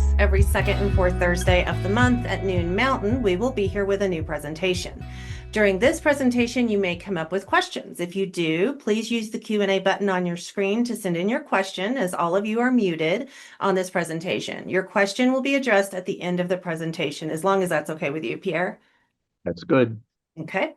NumismaTalks. Every second and fourth Thursday of the month at noon Mountain, we will be here with a new presentation. During this presentation, you may come up with questions. If you do, please use the Q&A button on your screen to send in your question, as all of you are muted on this presentation. Your question will be addressed at the end of the presentation, as long as that's okay with you, Pierre. That's good. Okay.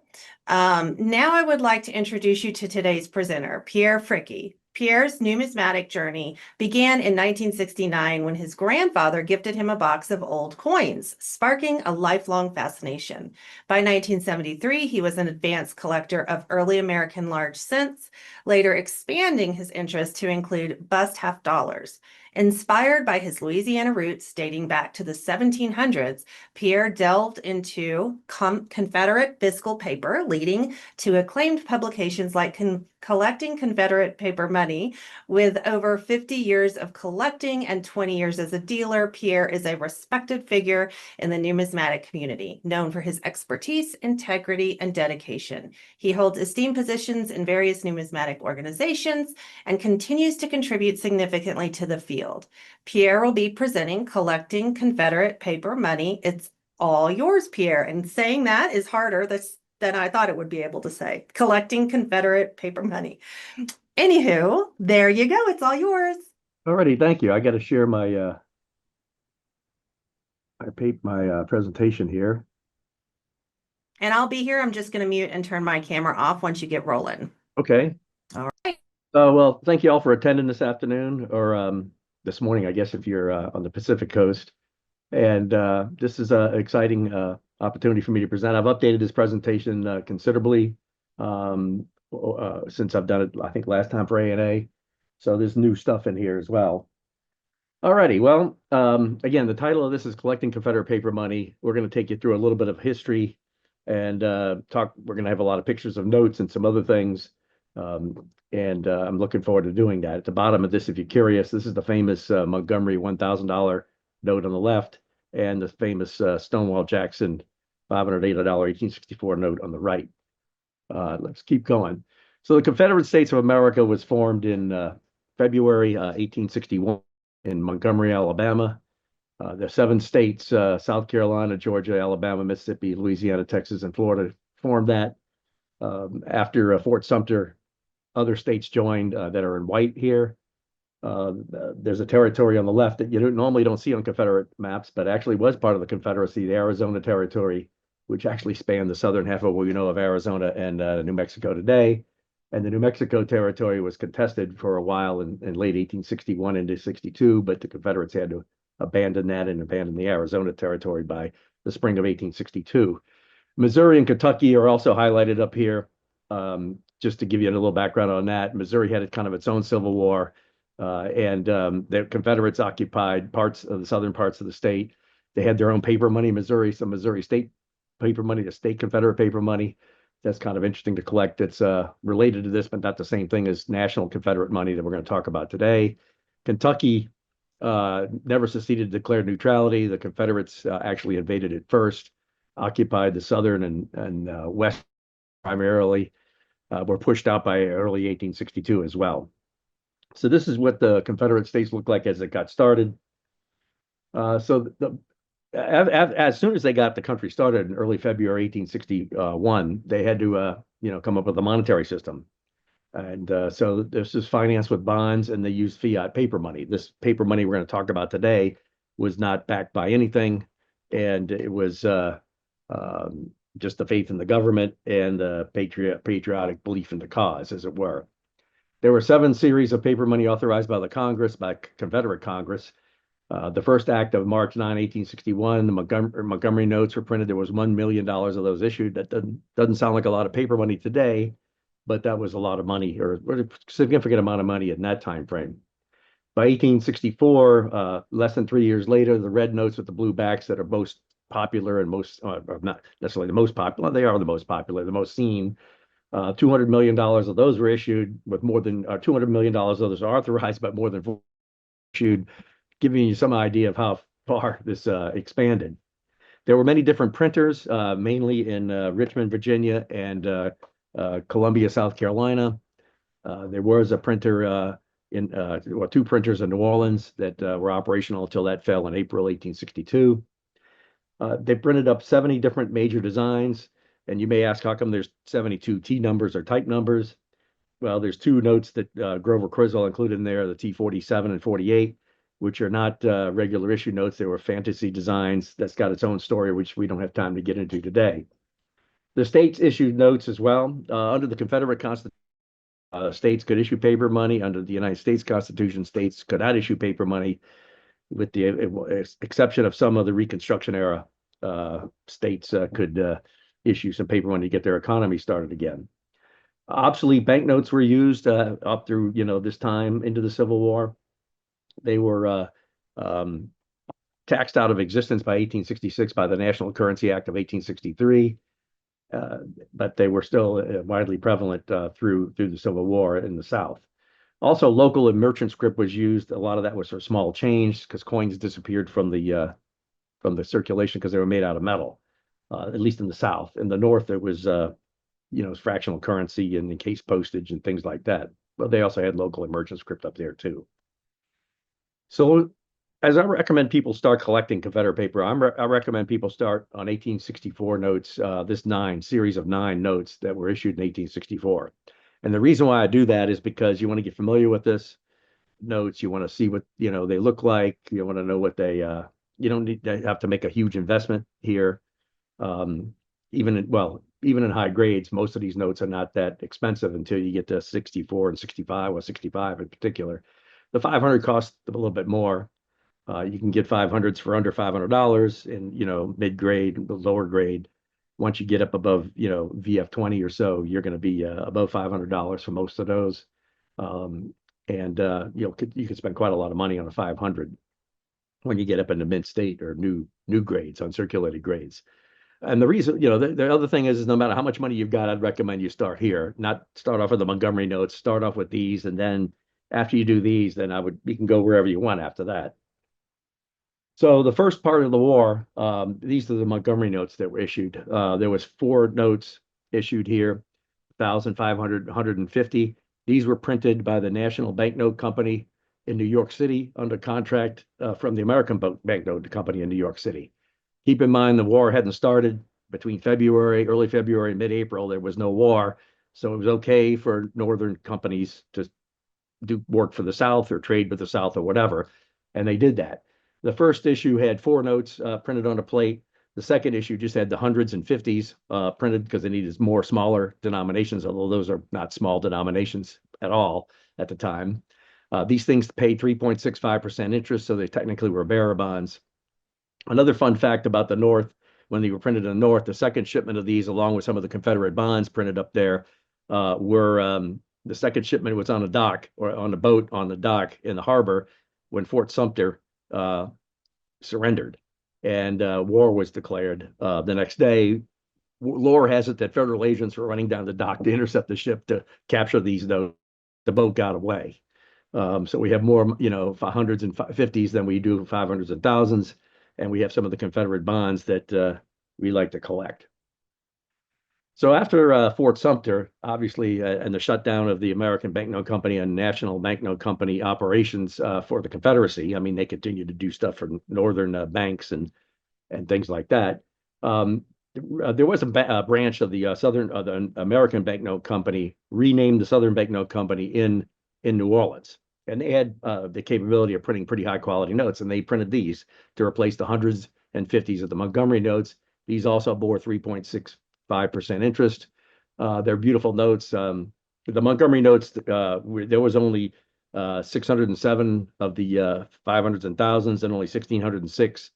Now I would like to introduce you to today's presenter, Pierre Fricke. Pierre's numismatic journey began in 1969 when his grandfather gifted him a box of old coins, sparking a lifelong fascination. By 1973, he was an advanced collector of early American large cents, later expanding his interest to include bust half dollars. Inspired by his Louisiana roots dating back to the 1700s, Pierre delved into Confederate fiscal paper, leading to acclaimed publications like Collecting Confederate Paper Money. With over 50 years of collecting and 20 years as a dealer, Pierre is a respected figure in the numismatic community, known for his expertise, integrity, and dedication. He holds esteemed positions in various numismatic organizations and continues to contribute significantly to the field. Pierre will be presenting Collecting Confederate Paper Money. It's all yours, Pierre. And saying that is harder than I thought it would be able to say. Collecting Confederate Paper Money. Anywho, there you go. It's all yours. Alrighty, thank you. I got to share my my presentation here. And I'll be here. I'm just going to mute and turn my camera off once you get rolling. Okay. All right. Well, thank you all for attending this afternoon, or this morning, I guess, if you're on the Pacific Coast. And this is an exciting opportunity for me to present. I've updated this presentation considerably since I've done it, I think, last time for A&A. So there's new stuff in here as well. Alrighty, well, again, the title of this is Collecting Confederate Paper Money. We're going to take you through a little bit of history and talk. We're going to have a lot of pictures of notes and some other things. I'm looking forward to doing that. At the bottom of this, if you're curious, this is the famous Montgomery $1,000 note on the left and the famous Stonewall Jackson $508 1864 note on the right. Let's keep going. So the Confederate States of America was formed in February 1861 in Montgomery, Alabama. The 7 states, South Carolina, Georgia, Alabama, Mississippi, Louisiana, Texas, and Florida, formed that. After Fort Sumter, other states joined that are in white here. There's a territory on the left that you normally don't see on Confederate maps, but actually was part of the Confederacy, the Arizona Territory, which actually spanned the southern half of what we know of Arizona and New Mexico today. And the New Mexico Territory was contested for a while in late 1861 into 62, but the Confederates had to abandon that and abandon the Arizona Territory by the spring of 1862. Missouri and Kentucky are also highlighted up here. Just to give you a little background on that, Missouri had kind of its own civil war, and the Confederates occupied parts of the southern parts of the state. They had their own paper money, Missouri, some Missouri state paper money, the state Confederate paper money. That's kind of interesting to collect. It's related to this, but not the same thing as national Confederate money that we're going to talk about today. Kentucky never seceded to declare neutrality. The Confederates actually invaded it first, occupied the southern and west primarily. Were pushed out by early 1862 as well. So this is what the Confederate States looked like as it got started. As soon as they got the country started in early February 1861, they had to come up with a monetary system. And so this is financed with bonds, and they used fiat paper money. This paper money we're going to talk about today was not backed by anything, and it was just the faith in the government and the patriotic belief in the cause, as it were. There were 7 series of paper money authorized by the Congress, by Confederate Congress. The first act of March 9, 1861, the Montgomery notes were printed. There was $1 million of those issued. That doesn't sound like a lot of paper money today, but that was a lot of money, or a significant amount of money in that time frame. By 1864, less than 3 years later, the red notes with the blue backs that are most popular and most, or not necessarily the most popular, they are the most popular, the most seen. $200 million of those were issued, with more than $200 million of those are authorized, but more than 4 issued, giving you some idea of how far this expanded. There were many different printers, mainly in Richmond, Virginia, and Columbia, South Carolina. There was a printer two printers in New Orleans that were operational until that fell in April 1862. They printed up 70 different major designs. And you may ask, how come there's 72 T numbers or type numbers? Well, there's two notes that Grover Criswell included in there, the T47 and 48, which are not regular issue notes. They were fantasy designs. That's got its own story, which we don't have time to get into today. The states issued notes as well. Under the Confederate Constitution, states could issue paper money. Under the United States Constitution, states could not issue paper money, with the exception of some of the Reconstruction era states could issue some paper money to get their economy started again. Obsolete banknotes were used up through this time into the Civil War. They were taxed out of existence by 1866 by the National Currency Act of 1863. But they were still widely prevalent through the Civil War in the South. Also, local and merchant script was used. A lot of that was for small change because coins disappeared from the circulation because they were made out of metal, at least in the South. In the North, it was fractional currency and encased postage and things like that. But they also had local and merchant script up there too. So as I recommend people start collecting Confederate paper, I recommend people start on 1864 notes, this series of 9 notes that were issued in 1864. And the reason why I do that is because you want to get familiar with this notes. You want to see what, they look like. You want to know what they, you don't need to have to make a huge investment here. Even in high grades, most of these notes are not that expensive until you get to 64 and 65, or 65 in particular. The 500 costs a little bit more. You can get 500s for under $500 in, mid-grade, lower grade. Once you get up above, VF20 or so, you're going to be above $500 for most of those. You can spend quite a lot of money on a 500 when you get up into mint-state or new grades, uncirculated grades. And the reason, the other thing is no matter how much money you've got, I'd recommend you start here, not start off with the Montgomery notes, start off with these. And then after you do these, then you can go wherever you want after that. So the first part of the war, these are the Montgomery notes that were issued. There was 4 notes issued here, 1,500, 150. These were printed by the National Banknote Company in New York City under contract from the American Banknote Company in New York City. Keep in mind, the war hadn't started between early February, and mid-April. There was no war. So it was okay for Northern companies to do work for the South or trade with the South or whatever. And they did that. The first issue had 4 notes printed on a plate. The second issue just had the hundreds and 50s printed because they needed more smaller denominations, although those are not small denominations at all at the time. These things paid 3.65% interest, so they technically were bearer bonds. Another fun fact about the North, when they were printed in the North, the second shipment of these, along with some of the Confederate bonds printed up there, the second shipment was on a dock or on a boat on the dock in the harbor when Fort Sumter surrendered and war was declared. The next day, lore has it that federal agents were running down the dock to intercept the ship to capture these notes. The boat got away. So we have more, hundreds and 50s than we do 500s and thousands. And we have some of the Confederate bonds that we like to collect. So after Fort Sumter, obviously, and the shutdown of the American Banknote Company and National Banknote Company operations for the Confederacy, I mean, they continued to do stuff for Northern banks and things like that. There was a branch of the the American Banknote Company renamed the Southern Banknote Company in New Orleans. And they had the capability of printing pretty high quality notes, and they printed these to replace the hundreds and 50s of the Montgomery notes. These also bore 3.65% interest. They're beautiful notes. The Montgomery notes, there was only 607 of the 500s and thousands, and only 1,606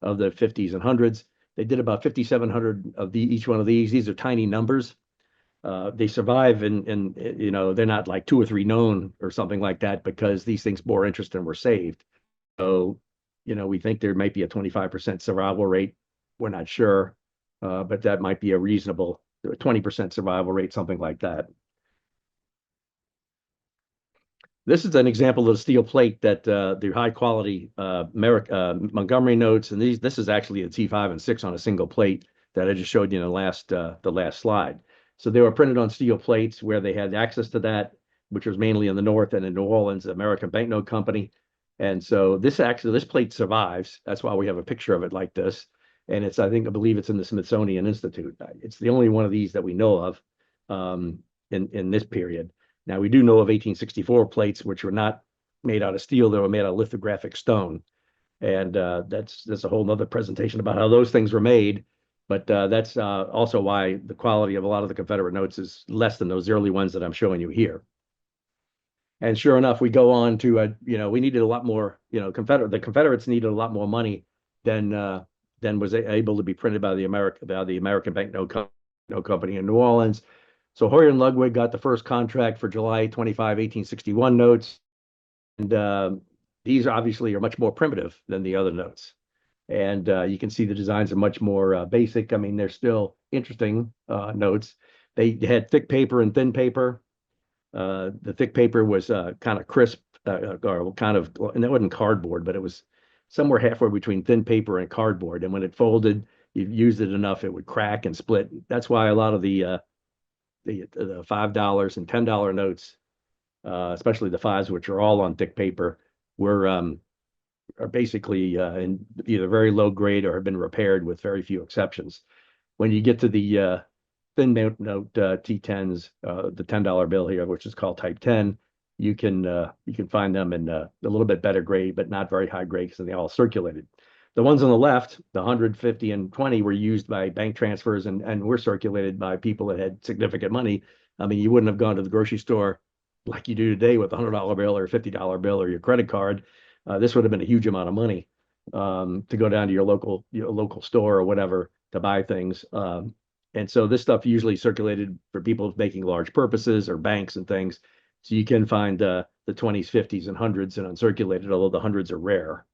of the 50s and hundreds. They did about 5,700 of each one of these. These are tiny numbers. They survive and they're not like 2 or 3 known or something like that because these things bore interest and were saved. So, we think there might be a 25% survival rate. We're not sure, but that might be a reasonable 20% survival rate, something like that. This is an example of the steel plate that the high quality Montgomery notes, and this is actually a T5 and 6 on a single plate that I just showed you in the last slide. So they were printed on steel plates where they had access to that. which was mainly in the North and in New Orleans, American Banknote Company. And so this plate survives. That's why we have a picture of it like this. And I believe it's in the Smithsonian Institute. It's the only one of these that we know of in this period. Now, we do know of 1864 plates, which were not made out of steel. They were made out of lithographic stone. And that's a whole nother presentation about how those things were made. But that's also why the quality of a lot of the Confederate notes is less than those early ones that I'm showing you here. And sure enough, we go on to, we needed a lot more, the Confederates needed a lot more money than was able to be printed by the American Banknote Company in New Orleans. So Hoyer and Ludwig got the first contract for July 25, 1861 notes. And these obviously are much more primitive than the other notes. And you can see the designs are much more basic. I mean, they're still interesting notes. They had thick paper and thin paper. The thick paper was kind of crisp, or kind of, and it wasn't cardboard, but it was somewhere halfway between thin paper and cardboard. And when it folded, you used it enough, it would crack and split. That's why a lot of the $5 and $10 notes, especially the fives, which are all on thick paper, are basically in either very low grade or have been repaired with very few exceptions. When you get to the thin note T10s, the $10 bill here, which is called Type 10, you can find them in a little bit better grade, but not very high grade because they all circulated. The ones on the left, the 100, 50, and 20, were used by bank transfers and were circulated by people that had significant money. I mean, you wouldn't have gone to the grocery store like you do today with a $100 bill or a $50 bill or your credit card. This would have been a huge amount of money to go down to your local store or whatever to buy things. And so this stuff usually circulated for people making large purposes or banks and things. So you can find the 20s, 50s, and 100s and uncirculated, although the 100s are rare.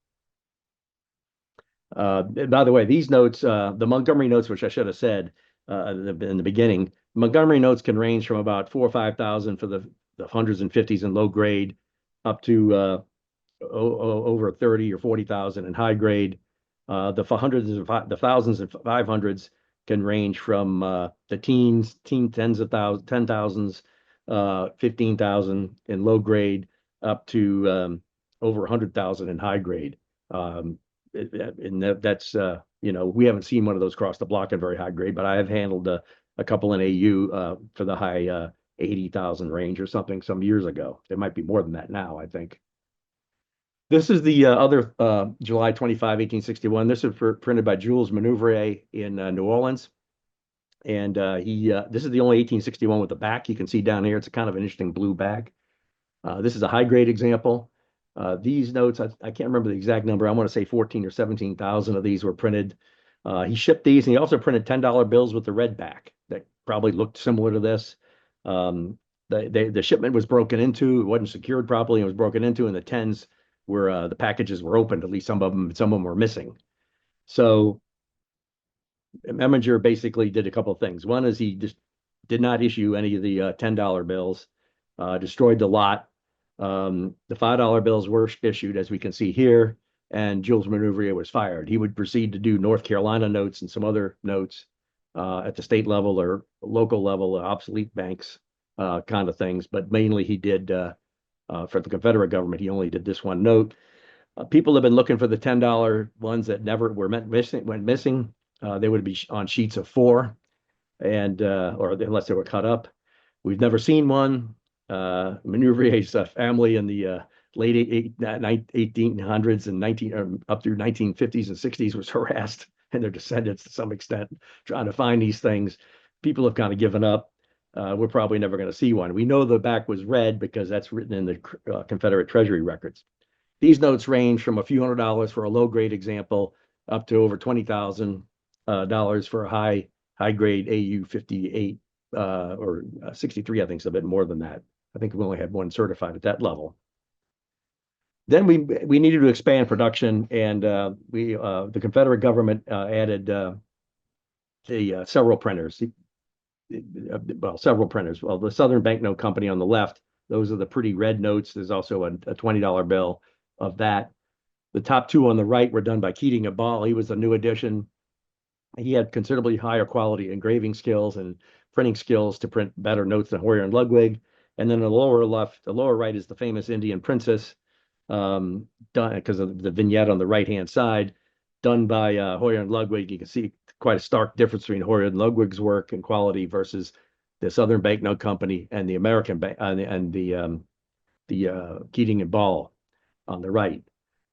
By the way, these notes, the Montgomery notes, which I should have said in the beginning, Montgomery notes can range from about 4,000 or 5,000 for the hundreds and 50s in low grade, up to over 30 or 40,000 in high grade. The hundreds and the thousands and 500s can range from the tens of thousands, 10,000s, 15,000 in low grade, up to over 100,000 in high grade. And that's we haven't seen one of those cross the block in very high grade, but I have handled a couple in AU for the high 80,000 range or something some years ago. It might be more than that now, I think. This is the other July 25, 1861. This is printed by Jules Manuvrier in New Orleans. And this is the only 1861 with the back. You can see down here, it's a kind of an interesting blue back. This is a high grade example. These notes, I can't remember the exact number. I want to say 14 or 17,000 of these were printed. He shipped these, and he also printed $10 bills with the red back that probably looked similar to this. The shipment was broken into. It wasn't secured properly. It was broken into, and the 10s were the packages were opened. At least some of them were missing. So Meminger basically did a couple of things. One is he just did not issue any of the $10 bills, destroyed the lot. The $5 bills were issued, as we can see here, and Jules Manuvrier was fired. He would proceed to do North Carolina notes and some other notes at the state level or local level, obsolete banks kind of things. But mainly he did, for the Confederate government, he only did this one note. People have been looking for the $10 ones that never went missing. They would be on sheets of 4, and or unless they were cut up. We've never seen one. Manuvrier's family in the late 1800s and up through 1950s and 60s was harassed, and their descendants to some extent, trying to find these things. People have kind of given up. We're probably never going to see one. We know the back was red because that's written in the Confederate Treasury records. These notes range from a few $100s for a low grade example up to over $20,000 for a high grade AU 58 or 63. I think it's a bit more than that. I think we only had one certified at that level. Then we needed to expand production, and the Confederate government added several printers. Several printers. Well, the Southern Banknote Company on the left, those are the pretty red notes. There's also a $20 bill of that. The top two on the right were done by Keating and Ball. He was a new addition. He had considerably higher quality engraving skills and printing skills to print better notes than Hoyer and Ludwig. And then the lower left, the lower right is the famous Indian princess, done because of the vignette on the right-hand side, done by Hoyer and Ludwig. You can see quite a stark difference between Hoyer and Ludwig's work and quality versus the Southern Banknote Company and the American Bank and the Keating and Ball on the right.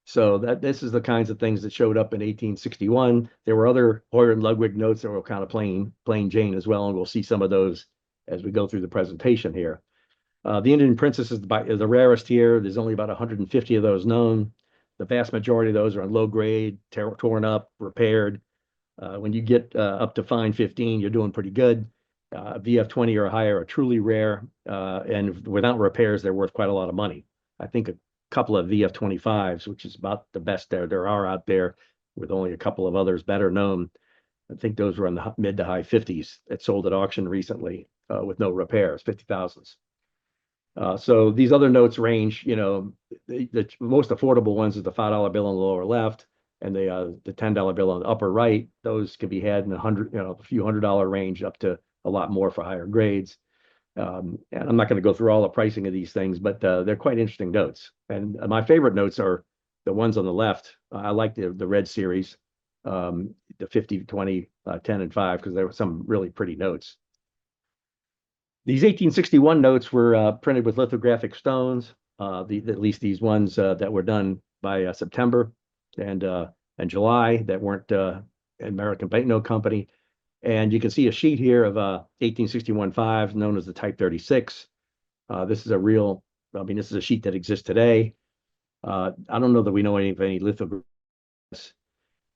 So this is the kinds of things that showed up in 1861. There were other Hoyer and Ludwig notes that were kind of plain Jane as well, and we'll see some of those as we go through the presentation here. The Indian Princess is the rarest here. There's only about 150 of those known. The vast majority of those are on low grade, torn up, repaired. When you get up to fine 15, you're doing pretty good. VF20 or higher are truly rare, and without repairs, they're worth quite a lot of money. I think a couple of VF25s, which is about the best there are out there, with only a couple of others better known. I think those were in the mid to high 50s that sold at auction recently with no repairs, 50,000s. So these other notes range, the most affordable ones is the $5 bill on the lower left and the $10 bill on the upper right. Those can be had in a few $100 range up to a lot more for higher grades. And I'm not going to go through all the pricing of these things, but they're quite interesting notes. And my favorite notes are the ones on the left. I like the red series, the 50, 20, 10, and 5, because there were some really pretty notes. These 1861 notes were printed with lithographic stones, at least these ones that were done by September and July that weren't American Banknote Company. And you can see a sheet here of 1861-5 known as the Type 36. This is this is a sheet that exists today. I don't know that we know any lithographs,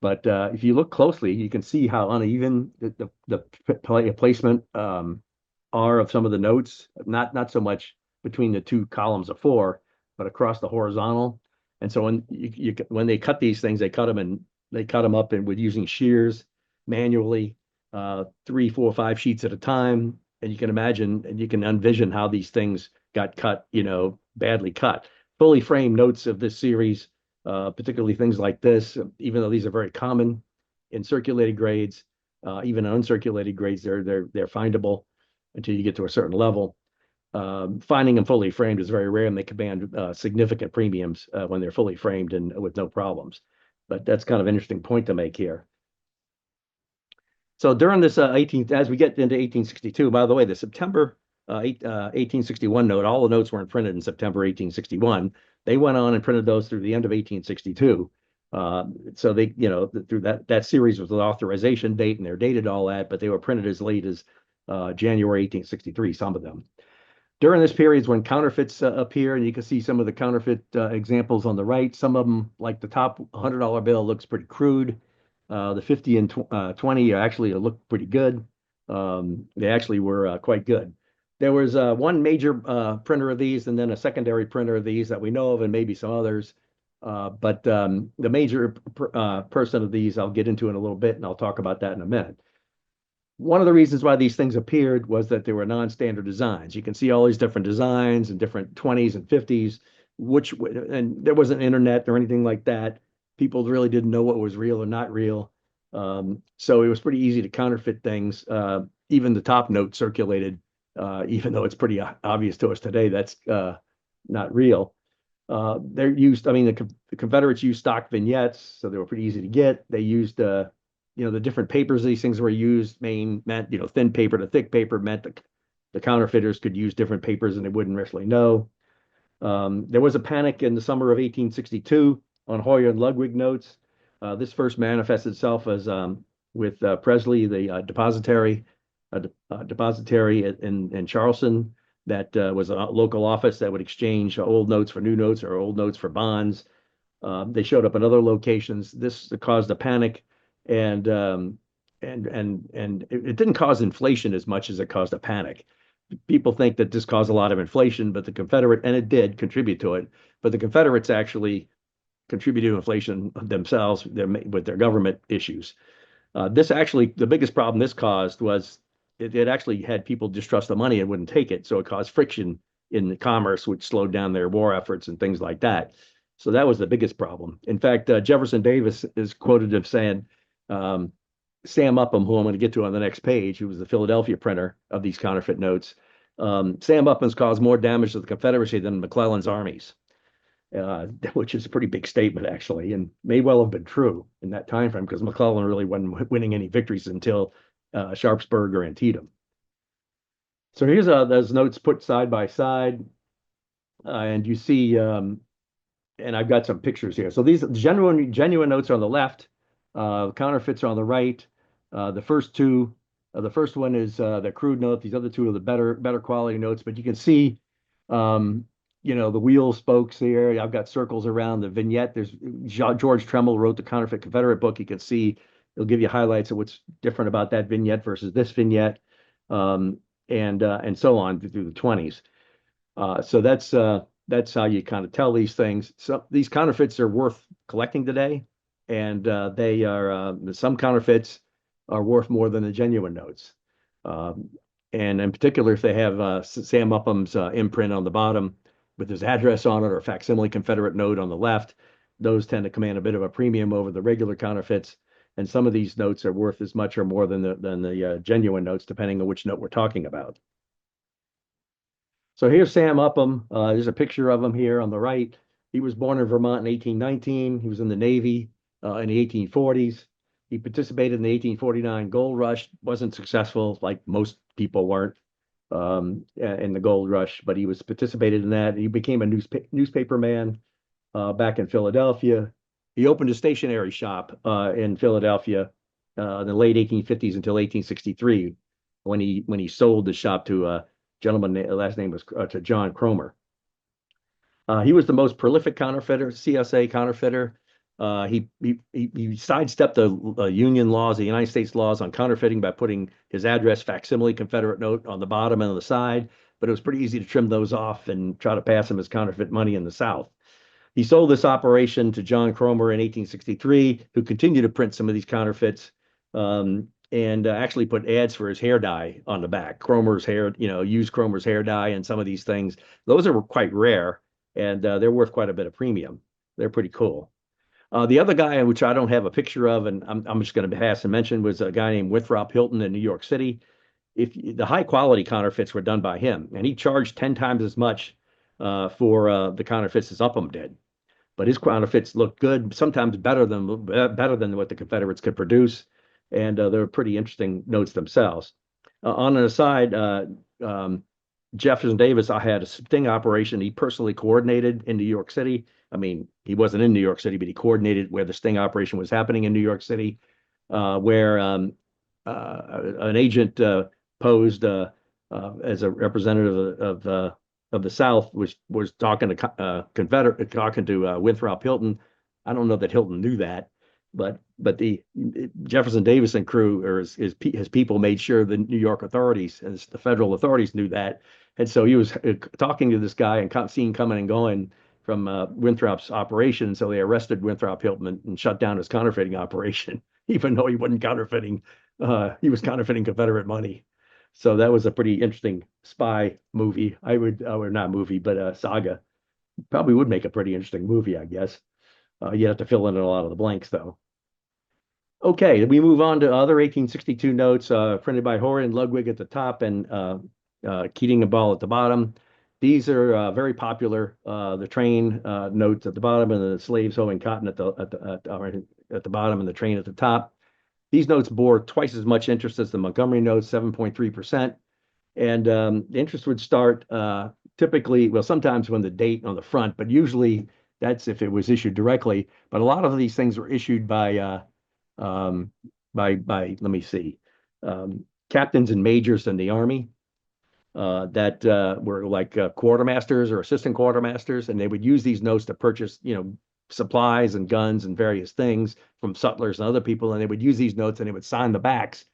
but if you look closely, you can see how uneven the placement are of some of the notes, not so much between the two columns of 4, but across the horizontal. And so when they cut these things, they cut them up with using shears manually, 3, 4, 5 sheets at a time. And you can imagine and you can envision how these things got cut, badly cut. Fully framed notes of this series, particularly things like this, even though these are very common in circulated grades, even uncirculated grades, they're findable until you get to a certain level. Finding them fully framed is very rare, and they command significant premiums when they're fully framed and with no problems. But that's kind of an interesting point to make here. So during this as we get into 1862, by the way, the September 1861 note, all the notes weren't printed in September 1861. They went on and printed those through the end of 1862. So they, through that series was the authorization date, and they're dated all that, but they were printed as late as January 1863, some of them. During this period is when counterfeits appear, and you can see some of the counterfeit examples on the right. Some of them, like the top $100 bill, looks pretty crude. The 50 and 20 actually look pretty good. They actually were quite good. There was one major printer of these, and then a secondary printer of these that we know of, and maybe some others. But the major person of these I'll get into in a little bit, and I'll talk about that in a minute. One of the reasons why these things appeared was that they were non-standard designs. You can see all these different designs and different 20s and 50s, and there wasn't internet or anything like that. People really didn't know what was real or not real. So it was pretty easy to counterfeit things. Even the top note circulated, even though it's pretty obvious to us today that's not real. The Confederates used stock vignettes, so they were pretty easy to get. They used the different papers these things were used meant, thin paper to thick paper meant that the counterfeiters could use different papers and they wouldn't necessarily know. There was a panic in the summer of 1862 on Hoyer and Ludwig notes. This first manifested itself as with Presley, the depositary in Charleston, that was a local office that would exchange old notes for new notes or old notes for bonds. They showed up in other locations. This caused a panic, and it didn't cause inflation as much as it caused a panic. People think that this caused a lot of inflation, but and it did contribute to it, but the Confederates actually contributed to inflation themselves with their government issues. The biggest problem this caused was it actually had people distrust the money and wouldn't take it. So it caused friction in the commerce, which slowed down their war efforts and things like that. So that was the biggest problem. In fact, Jefferson Davis is quoted as saying, Sam Upham, who I'm going to get to on the next page, who was the Philadelphia printer of these counterfeit notes, Sam Upham's caused more damage to the Confederacy than McClellan's armies, which is a pretty big statement, actually, and may well have been true in that time frame because McClellan really wasn't winning any victories until Sharpsburg or Antietam. So here's those notes put side by side, and you see, and I've got some pictures here. So these genuine notes are on the left, counterfeits are on the right. The first two, the first one is the crude note. These other two are the better quality notes. But you can see, the wheel spokes here. I've got circles around the vignette. There's George Tremble wrote the Counterfeit Confederate book. You can see it'll give you highlights of what's different about that vignette versus this vignette, and so on through the 20s. So that's how you kind of tell these things. So these counterfeits are worth collecting today, and they are some counterfeits are worth more than the genuine notes. And in particular, if they have Sam Upham's imprint on the bottom with his address on it, or facsimile Confederate note on the left, those tend to command a bit of a premium over the regular counterfeits. And some of these notes are worth as much or more than the genuine notes, depending on which note we're talking about. So here's Sam Upham. There's a picture of him here on the right. He was born in Vermont in 1819. He was in the Navy in the 1840s. He participated in the 1849 gold rush, wasn't successful, like most people weren't in the gold rush, but he was participated in that. He became a newspaper man back in Philadelphia. He opened a stationery shop in Philadelphia in the late 1850s until 1863, when he sold the shop to a gentleman, last name was to John Cromer. He was the most prolific counterfeiter, CSA counterfeiter. He sidestepped the Union laws, the United States laws on counterfeiting by putting his address facsimile Confederate note on the bottom and on the side, but it was pretty easy to trim those off and try to pass him as counterfeit money in the South. He sold this operation to John Cromer in 1863, who continued to print some of these counterfeits, and actually put ads for his hair dye on the back. Cromer's hair, used Cromer's hair dye and some of these things. Those are quite rare, and they're worth quite a bit of premium. They're pretty cool. The other guy, which I don't have a picture of, and I'm just going to pass and mention, was a guy named Winthrop Hilton in New York City. The high quality counterfeits were done by him, and he charged 10 times as much for the counterfeits as Upham did. But his counterfeits looked good, sometimes better than what the Confederates could produce, and they were pretty interesting notes themselves. On an aside, Jefferson Davis, I had a sting operation he personally coordinated in New York City. I mean, he wasn't in New York City, but he coordinated where the sting operation was happening in New York City, where an agent posed as a representative of the South, was talking to Winthrop Hilton. I don't know that Hilton knew that, but the Jefferson Davis and crew, or his people, made sure the New York authorities and the federal authorities knew that. And so he was talking to this guy and seeing coming and going from Winthrop's operation. So they arrested Winthrop Hilton and shut down his counterfeiting operation, even though he wasn't counterfeiting. He was counterfeiting Confederate money. So that was a pretty interesting spy movie. Or not movie, but a saga. Probably would make a pretty interesting movie, I guess. You have to fill in a lot of the blanks, though. Okay, we move on to other 1862 notes printed by Hoare and Ludwig at the top, and Keating and Ball at the bottom. These are very popular. The train notes at the bottom, and the slaves hoeing cotton at the bottom, and the train at the top. These notes bore twice as much interest as the Montgomery notes, 7.3%. And the interest would start typically, well, sometimes when the date on the front, but usually that's if it was issued directly. But a lot of these things were issued by let me see, captains and majors in the Army that were like quartermasters or assistant quartermasters, and they would use these notes to purchase, supplies and guns and various things from sutlers and other people, and they would use these notes and they would sign the backs,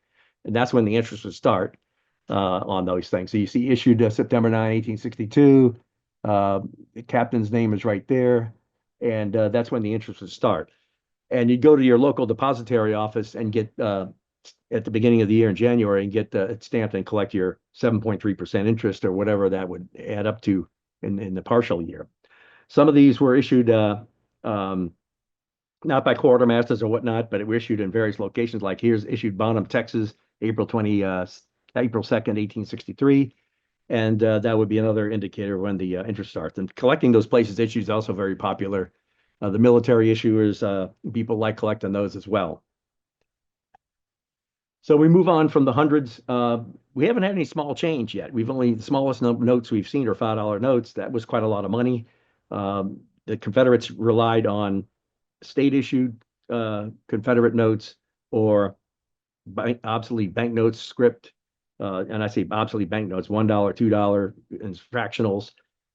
and that's when the interest would start on those things. So you see issued September 9, 1862. The captain's name is right there, and that's when the interest would start. And you'd go to your local depository office and get at the beginning of the year in January and get it stamped and collect your 7.3% interest or whatever that would add up to in the partial year. Some of these were issued not by quartermasters or whatnot, but it were issued in various locations. Like here's issued Bonham, Texas, April 2nd, 1863. And that would be another indicator when the interest starts. And collecting those places issues is also very popular. The military issuers, people like collecting those as well. So we move on from the hundreds. We haven't had any small change yet. The smallest notes we've seen are $5 notes. That was quite a lot of money. The Confederates relied on state issued Confederate notes or obsolete banknotes, script, and I say obsolete banknotes, $1, $2, and fractionals.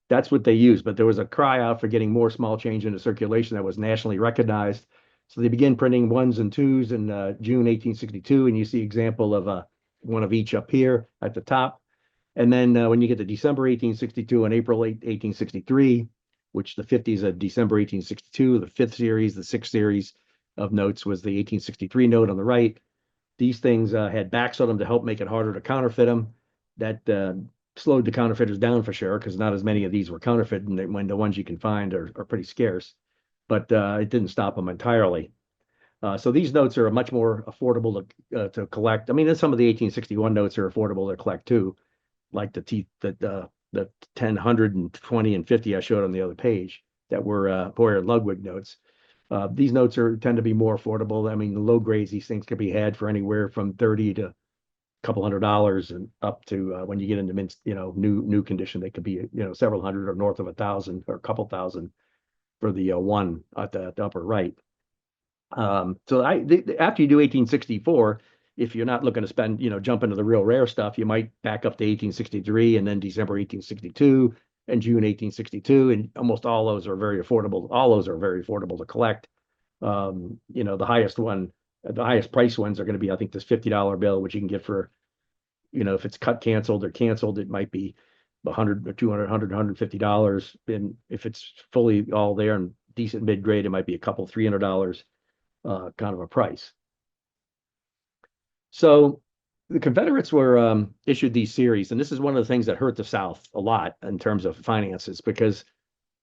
That's what they used. But there was a cry out for getting more small change into circulation that was nationally recognized. So they began printing ones and twos in June 1862, and you see example of one of each up here at the top. And then when you get to December 1862 and April 1863, which the 50s of December 1862, the fifth series, the sixth series of notes was the 1863 note on the right. These things had backs on them to help make it harder to counterfeit them. That slowed the counterfeiters down for sure, because not as many of these were counterfeit, and when the ones you can find are pretty scarce. But it didn't stop them entirely. So these notes are much more affordable to collect. I mean, some of the 1861 notes are affordable to collect too, like the 10, 100, and 20 and 50 I showed on the other page that were Boyer and Ludwig notes. These notes tend to be more affordable. I mean, the low grades, these things can be had for anywhere from 30 to a couple $100 and up to when you get into mint, new condition, they could be, several hundred or north of 1,000 or a couple thousand for the one at the upper right. So after you do 1864, if you're not looking to spend, jump into the real rare stuff, you might back up to 1863 and then December 1862 and June 1862, and almost all those are very affordable. All those are very affordable to collect. The highest price ones are going to be, I think, this $50 bill, which you can get for, if it's cut, canceled, or canceled, it might be 100 or 200, $150. And if it's fully all there and decent mid grade, it might be a couple $300 kind of a price. So the Confederates were issued these series, and this is one of the things that hurt the South a lot in terms of finances, because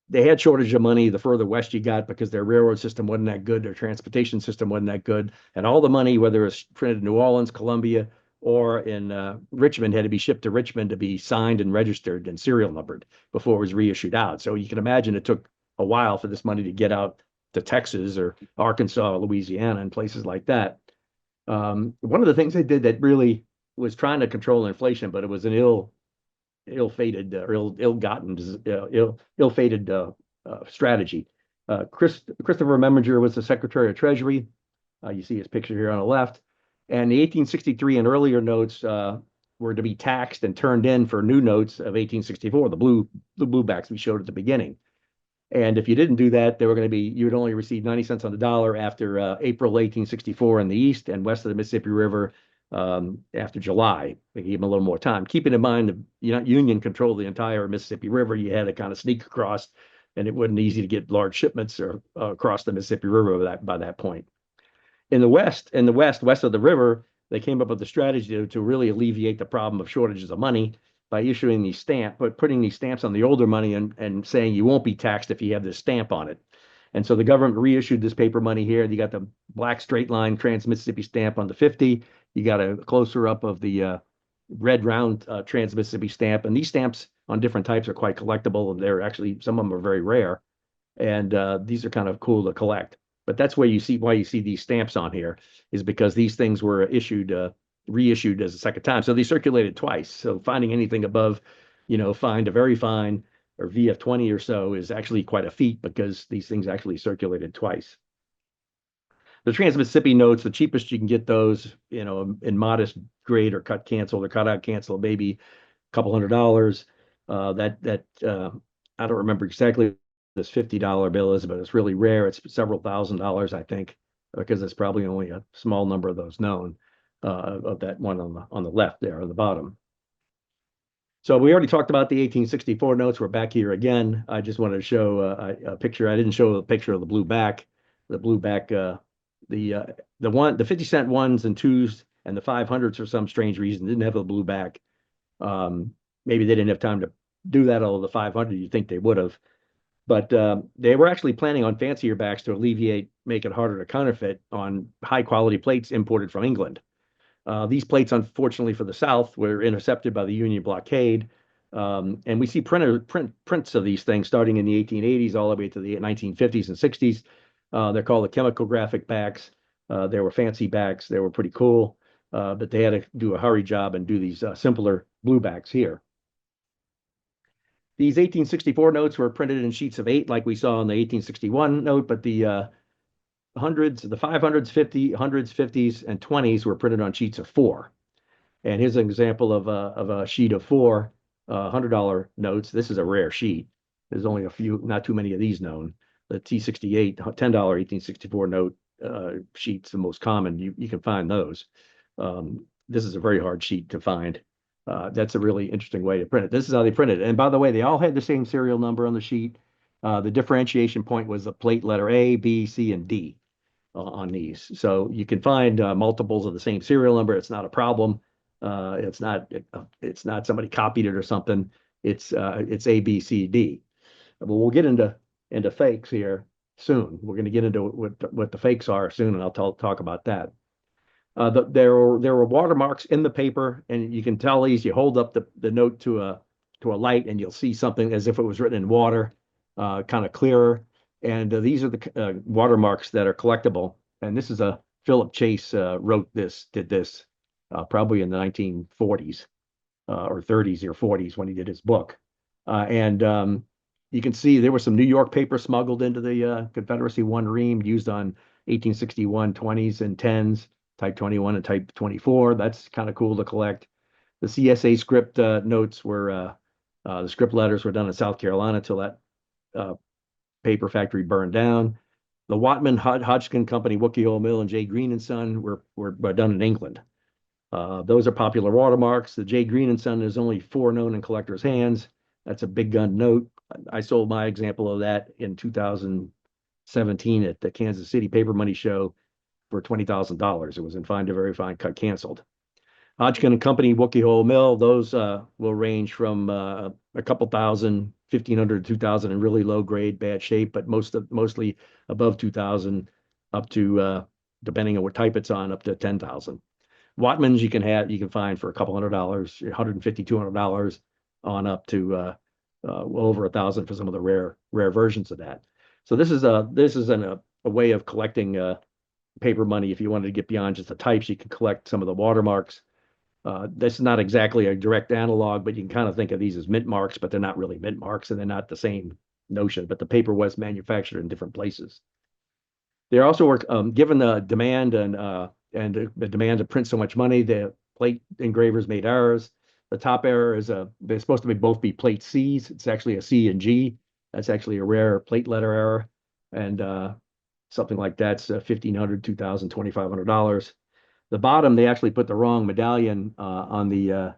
they had shortage of money the further west you got, because their railroad system wasn't that good, their transportation system wasn't that good, and all the money, whether it's printed in New Orleans, Columbia, or in Richmond, had to be shipped to Richmond to be signed and registered and serial numbered before it was reissued out. So you can imagine it took a while for this money to get out to Texas or Arkansas or Louisiana and places like that. One of the things they did that really was trying to control inflation, but it was an ill-fated strategy. Christopher Memminger was the Secretary of Treasury. You see his picture here on the left. And the 1863 and earlier notes were to be taxed and turned in for new notes of 1864, the blue backs we showed at the beginning. And if you didn't do that, you would only receive 90 cents on the dollar after April 1864 in the east and west of the Mississippi River after July. They gave them a little more time. Keeping in mind the Union controlled the entire Mississippi River, you had to kind of sneak across, and it wasn't easy to get large shipments across the Mississippi River by that point. In the west of the river, they came up with a strategy to really alleviate the problem of shortages of money by issuing putting these stamps on the older money and saying you won't be taxed if you have this stamp on it. And so the government reissued this paper money here. You got the black straight line Trans-Mississippi stamp on the 50. You got a closer up of the red round Trans-Mississippi stamp. And these stamps on different types are quite collectible. They're actually, some of them are very rare. And these are kind of cool to collect. But that's why you see these stamps on here, is because these things were reissued as a second time. So they circulated twice. So finding anything above, fine to very fine or VF20 or so is actually quite a feat, because these things actually circulated twice. The Trans-Mississippi notes, the cheapest you can get those, in modest grade or cut canceled or cut out canceled, maybe a couple $100. I don't remember exactly this $50 bill is, but it's really rare. It's several $1,000s, I think, because there's probably only a small number of those known, of that one on the left there on the bottom. So we already talked about the 1864 notes. We're back here again. I just wanted to show a picture. I didn't show a picture of the blue back. The blue back, the 50 cent ones and twos and the 500s for some strange reason didn't have a blue back. Maybe they didn't have time to do that, although the 500 you'd think they would have. But they were actually planning on fancier backs to make it harder to counterfeit on high quality plates imported from England. These plates, unfortunately for the South, were intercepted by the Union blockade. And we see prints of these things starting in the 1880s all the way to the 1950s and 60s. They're called the chemical graphic backs. They were fancy backs. They were pretty cool, but they had to do a hurry job and do these simpler blue backs here. These 1864 notes were printed in sheets of 8, like we saw in the 1861 note, but the hundreds, the 500s, 50, 100s, 50s, and 20s were printed on sheets of 4. And here's an example of a sheet of 4 $100 notes. This is a rare sheet. There's only a few, not too many of these known. The T68 $10 1864 note sheet's the most common. You can find those. This is a very hard sheet to find. That's a really interesting way to print it. This is how they printed it. And by the way, they all had the same serial number on the sheet. The differentiation point was the plate letter A, B, C, and D on these. So you can find multiples of the same serial number. It's not a problem. It's not somebody copied it or something. It's A, B, C, D. But we'll get into fakes here soon. We're going to get into what the fakes are soon, and I'll talk about that. There were watermarks in the paper, and you can tell these. You hold up the note to a light, and you'll see something as if it was written in water, kind of clearer. And these are the watermarks that are collectible. And this is Philip Chase did this probably in the 1940s or 30s or 40s when he did his book. You can see there was some New York paper smuggled into the Confederacy one ream used on 1861 20s and 10s. Type 21 and type 24. That's kind of cool to collect. The CSA script notes were the script letters were done in South Carolina till that paper factory burned down. The Watman Hodgkin Company, Wookey Hole Mill, and J. Green and Son were done in England. Those are popular watermarks. The J. Green and Son is only 4 known in collectors' hands. That's a big gun note. I sold my example of that in 2017 at the Kansas City Paper Money Show for $20,000. It was in fine to very fine, cut canceled. Hodgkin and Company, Wookey Hole Mill, those will range from a couple thousand, 1,500 to 2,000 in really low grade, bad shape, but mostly above 2,000 up to, depending on what type it's on, up to 10,000. Watmans you can find for a couple $100, $150, $200 on up to well over 1,000 for some of the rare versions of that. So this is a way of collecting paper money. If you wanted to get beyond just the types, you can collect some of the watermarks. This is not exactly a direct analog, but you can kind of think of these as mint marks, but they're not really mint marks, and they're not the same notion, but the paper was manufactured in different places. They also were given the demand and the demand to print so much money, the plate engravers made errors. The top error is they're supposed to both be plate C's. It's actually a C and G. That's actually a rare plate letter error. And something like that's $1,500, $2,000, $2,500. The bottom, they actually put the wrong medallion on the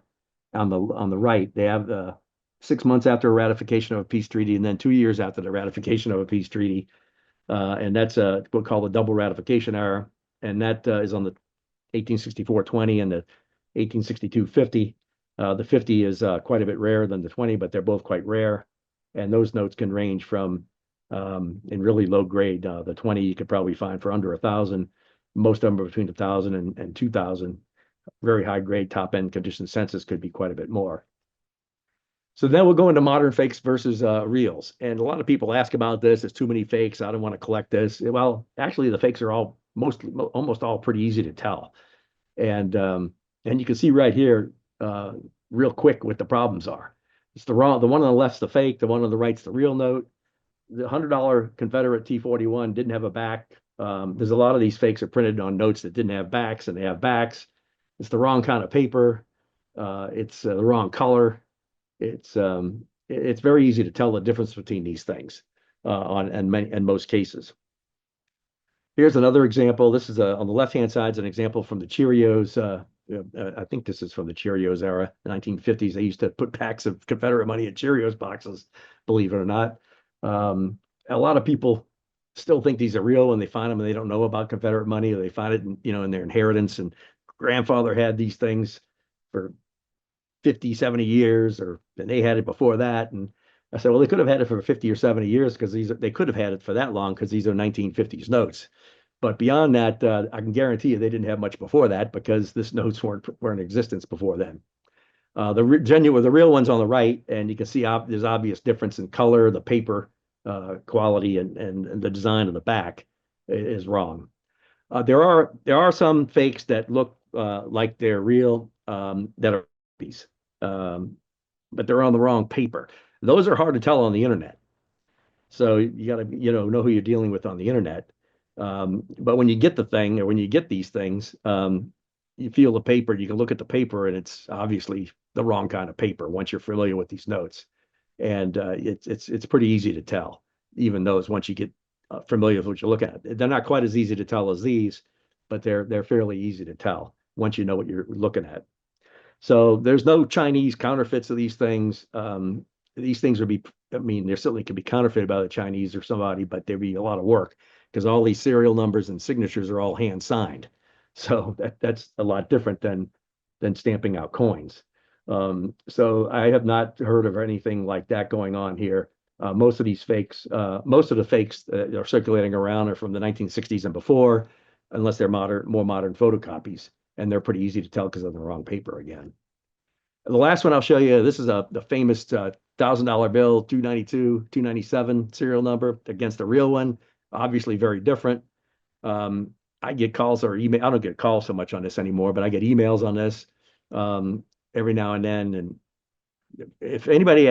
right. They have 6 months after ratification of a peace treaty, and then 2 years after the ratification of a peace treaty, and that's what's called a double ratification error, and that is on the 1864-20 and the 1862-50. The 50 is quite a bit rarer than the 20, but they're both quite rare, and those notes can range from in really low grade. The 20 you could probably find for under 1,000. Most of them are between 1,000 and 2,000. Very high grade top end condition census could be quite a bit more. So then we'll go into modern fakes versus reals. And a lot of people ask about this. There's too many fakes. I don't want to collect this. Well, actually, the fakes are almost all pretty easy to tell. And you can see right here real quick what the problems are. It's the one on the left's the fake. The one on the right's the real note. The $100 Confederate T41 didn't have a back. There's a lot of these fakes are printed on notes that didn't have backs, and they have backs. It's the wrong kind of paper. It's the wrong color. It's very easy to tell the difference between these things in most cases. Here's another example. This is on the left-hand side is an example from the Cheerios. I think this is from the Cheerios era, the 1950s. They used to put packs of Confederate money in Cheerios boxes, believe it or not. A lot of people still think these are real when they find them and they don't know about Confederate money, or they find it in their inheritance, and grandfather had these things for 50, 70 years, and they had it before that. And I said, well, they could have had it for 50 or 70 years because they could have had it for that long because these are 1950s notes. But beyond that, I can guarantee you they didn't have much before that because this notes weren't in existence before then. The real one's on the right, and you can see there's obvious difference in color, the paper quality, and the design of the back is wrong. There are some fakes that look like they're real that are copies, but they're on the wrong paper. Those are hard to tell on the internet. So you got to know who you're dealing with on the internet. But when you get the thing, or when you get these things, you feel the paper. You can look at the paper, and it's obviously the wrong kind of paper once you're familiar with these notes. And it's pretty easy to tell, even those once you get familiar with what you're looking at. They're not quite as easy to tell as these, but they're fairly easy to tell once you know what you're looking at. So there's no Chinese counterfeits of these things. These things would be, I mean, there certainly could be counterfeited by the Chinese or somebody, but there'd be a lot of work because all these serial numbers and signatures are all hand signed. So that's a lot different than stamping out coins. So I have not heard of anything like that going on here. Most of the fakes that are circulating around are from the 1960s and before, unless they're more modern photocopies, and they're pretty easy to tell because they're on the wrong paper again. The last one I'll show you, this is the famous $1,000 bill, 292, 297 serial number against the real one. Obviously very different. I get calls or email. I don't get calls so much on this anymore, but I get emails on this every now and then. And if anybody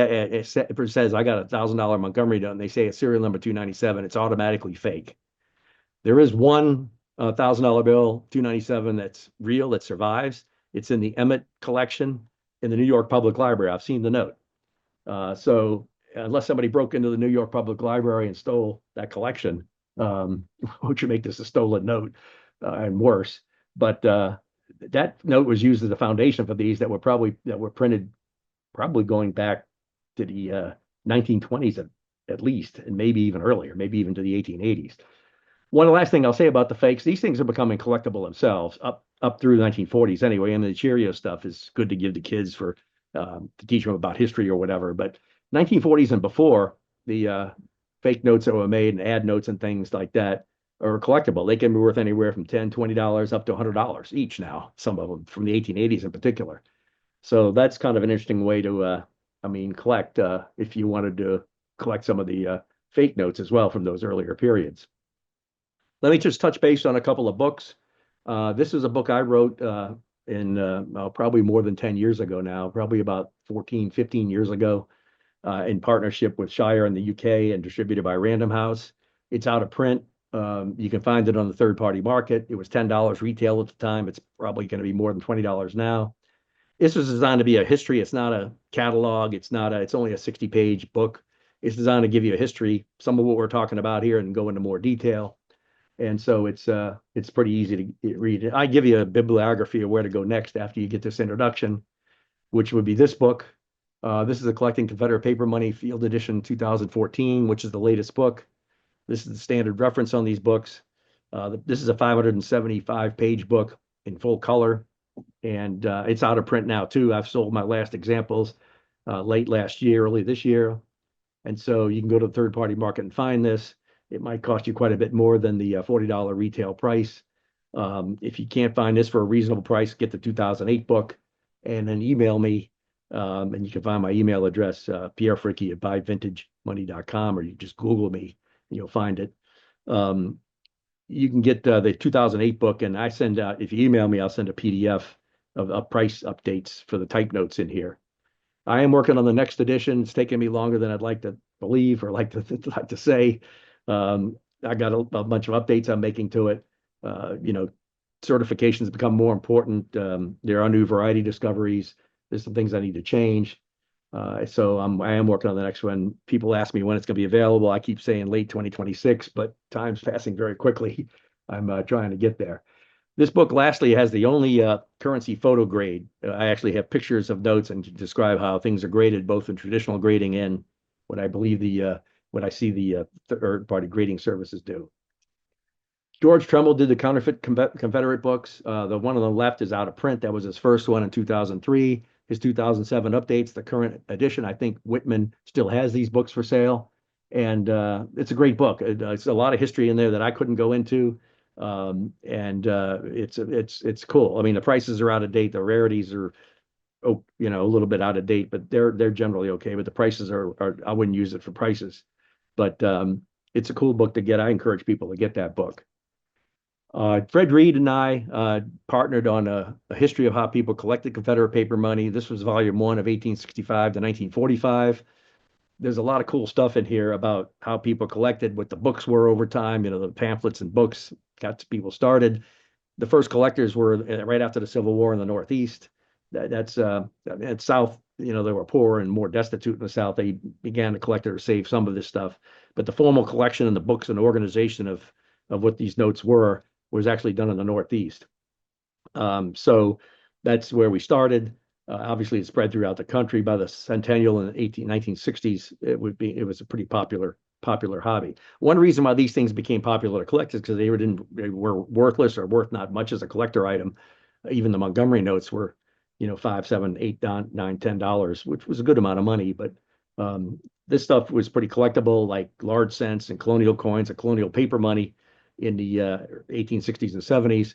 says I got $1,000 Montgomery note and they say it's serial number 297, it's automatically fake. There is one $1,000 bill, 297, that's real, that survives. It's in the Emmett collection in the New York Public Library. I've seen the note. So unless somebody broke into the New York Public Library and stole that collection, which would make this a stolen note and worse. But that note was used as a foundation for these that were printed probably going back to the 1920s at least, and maybe even earlier, maybe even to the 1880s. One last thing I'll say about the fakes, these things are becoming collectible themselves up through the 1940s anyway. And the Cheerio stuff is good to give to kids for to teach them about history or whatever. But 1940s and before, the fake notes that were made and ad notes and things like that are collectible. They can be worth anywhere from $10, $20 up to $100 each now, some of them from the 1880s in particular. So that's kind of an interesting way to, collect if you wanted to collect some of the fake notes as well from those earlier periods. Let me just touch base on a couple of books. This is a book I wrote probably more than 10 years ago now, probably about 14, 15 years ago, in partnership with Shire in the UK and distributed by Random House. It's out of print. You can find it on the third-party market. It was $10 retail at the time. It's probably going to be more than $20 now. This was designed to be a history. It's not a catalog. It's only a 60-page book. It's designed to give you a history, some of what we're talking about here, and go into more detail. And so it's pretty easy to read. I give you a bibliography of where to go next after you get this introduction, which would be this book. This is a Collecting Confederate Paper Money Field Edition 2014, which is the latest book. This is the standard reference on these books. This is a 575-page book in full color, and it's out of print now too. I've sold my last examples late last year, early this year. And so you can go to the third-party market and find this. It might cost you quite a bit more than the $40 retail price. If you can't find this for a reasonable price, get the 2008 book and then email me. And you can find my email address, Pierre Fricke at buyvintagemoney.com, or you just Google me and you'll find it. You can get the 2008 book, and I send out, if you email me, I'll send a PDF of price updates for the type notes in here. I am working on the next edition. It's taking me longer than I'd like to believe or like to say. I got a bunch of updates I'm making to it. Certifications become more important. There are new variety discoveries. There's some things I need to change. So I am working on the next one. People ask me when it's going to be available. I keep saying late 2026, but time's passing very quickly. I'm trying to get there. This book, lastly, has the only currency photo grade. I actually have pictures of notes and describe how things are graded, both in traditional grading and what I believe what I see the third-party grading services do. George Trumbull did the counterfeit Confederate books. The one on the left is out of print. That was his first one in 2003. His 2007 updates, the current edition. I think Whitman still has these books for sale. And it's a great book. It's a lot of history in there that I couldn't go into. It's cool. I mean, the prices are out of date. The rarities are oh, you know, a little bit out of date, but they're generally okay. But the prices are I wouldn't use it for prices. But it's a cool book to get. I encourage people to get that book. Fred Reed and I partnered on a history of how people collected Confederate paper money. This was volume 1 of 1865 to 1945. There's a lot of cool stuff in here about how people collected, what the books were over time, you know, the pamphlets and books got people started. The first collectors were right after the Civil War in the Northeast. That's South, you know, they were poor and more destitute in the South. They began to collect or save some of this stuff. But the formal collection and the books and organization of what these notes were was actually done in the Northeast. So that's where we started. Obviously, it spread throughout the country. By the centennial in the 1960s, it was a pretty popular hobby. One reason why these things became popular to collect is because they were worthless or worth not much as a collector item. Even the Montgomery notes were, you know, $5, $7, $8, $9, $10, which was a good amount of money. But this stuff was pretty collectible, like large cents and colonial coins and colonial paper money in the 1860s and 70s.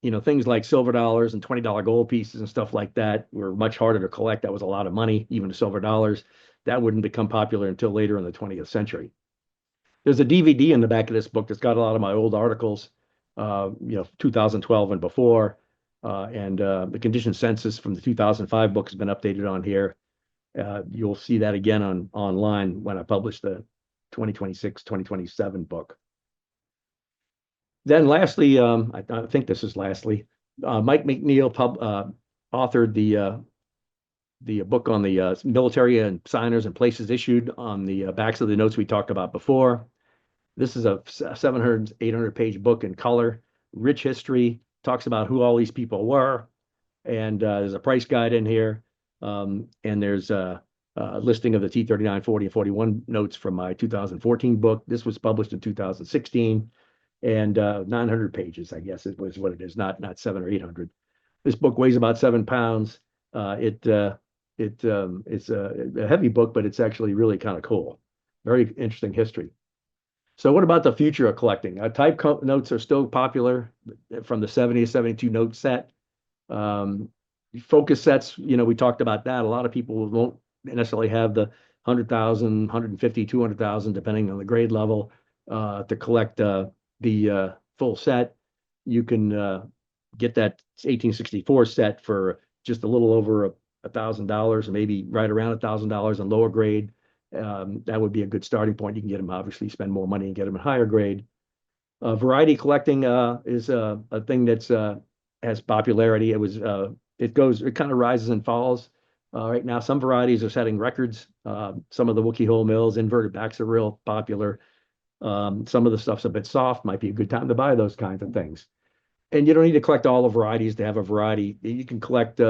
You know, things like silver dollars and $20 gold pieces and stuff like that were much harder to collect. That was a lot of money, even the silver dollars. That wouldn't become popular until later in the 20th century. There's a DVD in the back of this book that's got a lot of my old articles, you know, 2012 and before. And the condition census from the 2005 book has been updated on here. You'll see that again online when I publish the 2026, 2027 book. Then lastly, I think this is lastly, Mike McNeil authored the book on the military and signers and places issued on the backs of the notes we talked about before. This is a 700, 800 page book in color, rich history, talks about who all these people were. And there's a price guide in here. And there's a listing of the T39, 40, and 41 notes from my 2014 book. This was published in 2016. And 900 pages, I guess it was what it is, not 700 or 800. This book weighs about 7 pounds. It's a heavy book, but it's actually really kind of cool. Very interesting history. So what about the future of collecting? Type notes are still popular from the 70 to 72 note set. Focus sets, you know, we talked about that. A lot of people won't necessarily have the 100,000, 150, 200,000, depending on the grade level, to collect the full set. You can get that 1864 set for just a little over $1,000, or maybe right around $1,000 in lower grade. That would be a good starting point. You can get them, obviously spend more money and get them in higher grade. Variety collecting is a thing that's has popularity. It kind of rises and falls. Right now, some varieties are setting records. Some of the Wookie Hole mills, inverted backs are real popular. Some of the stuff's a bit soft, might be a good time to buy those kinds of things. And you don't need to collect all the varieties to have a variety. You can collect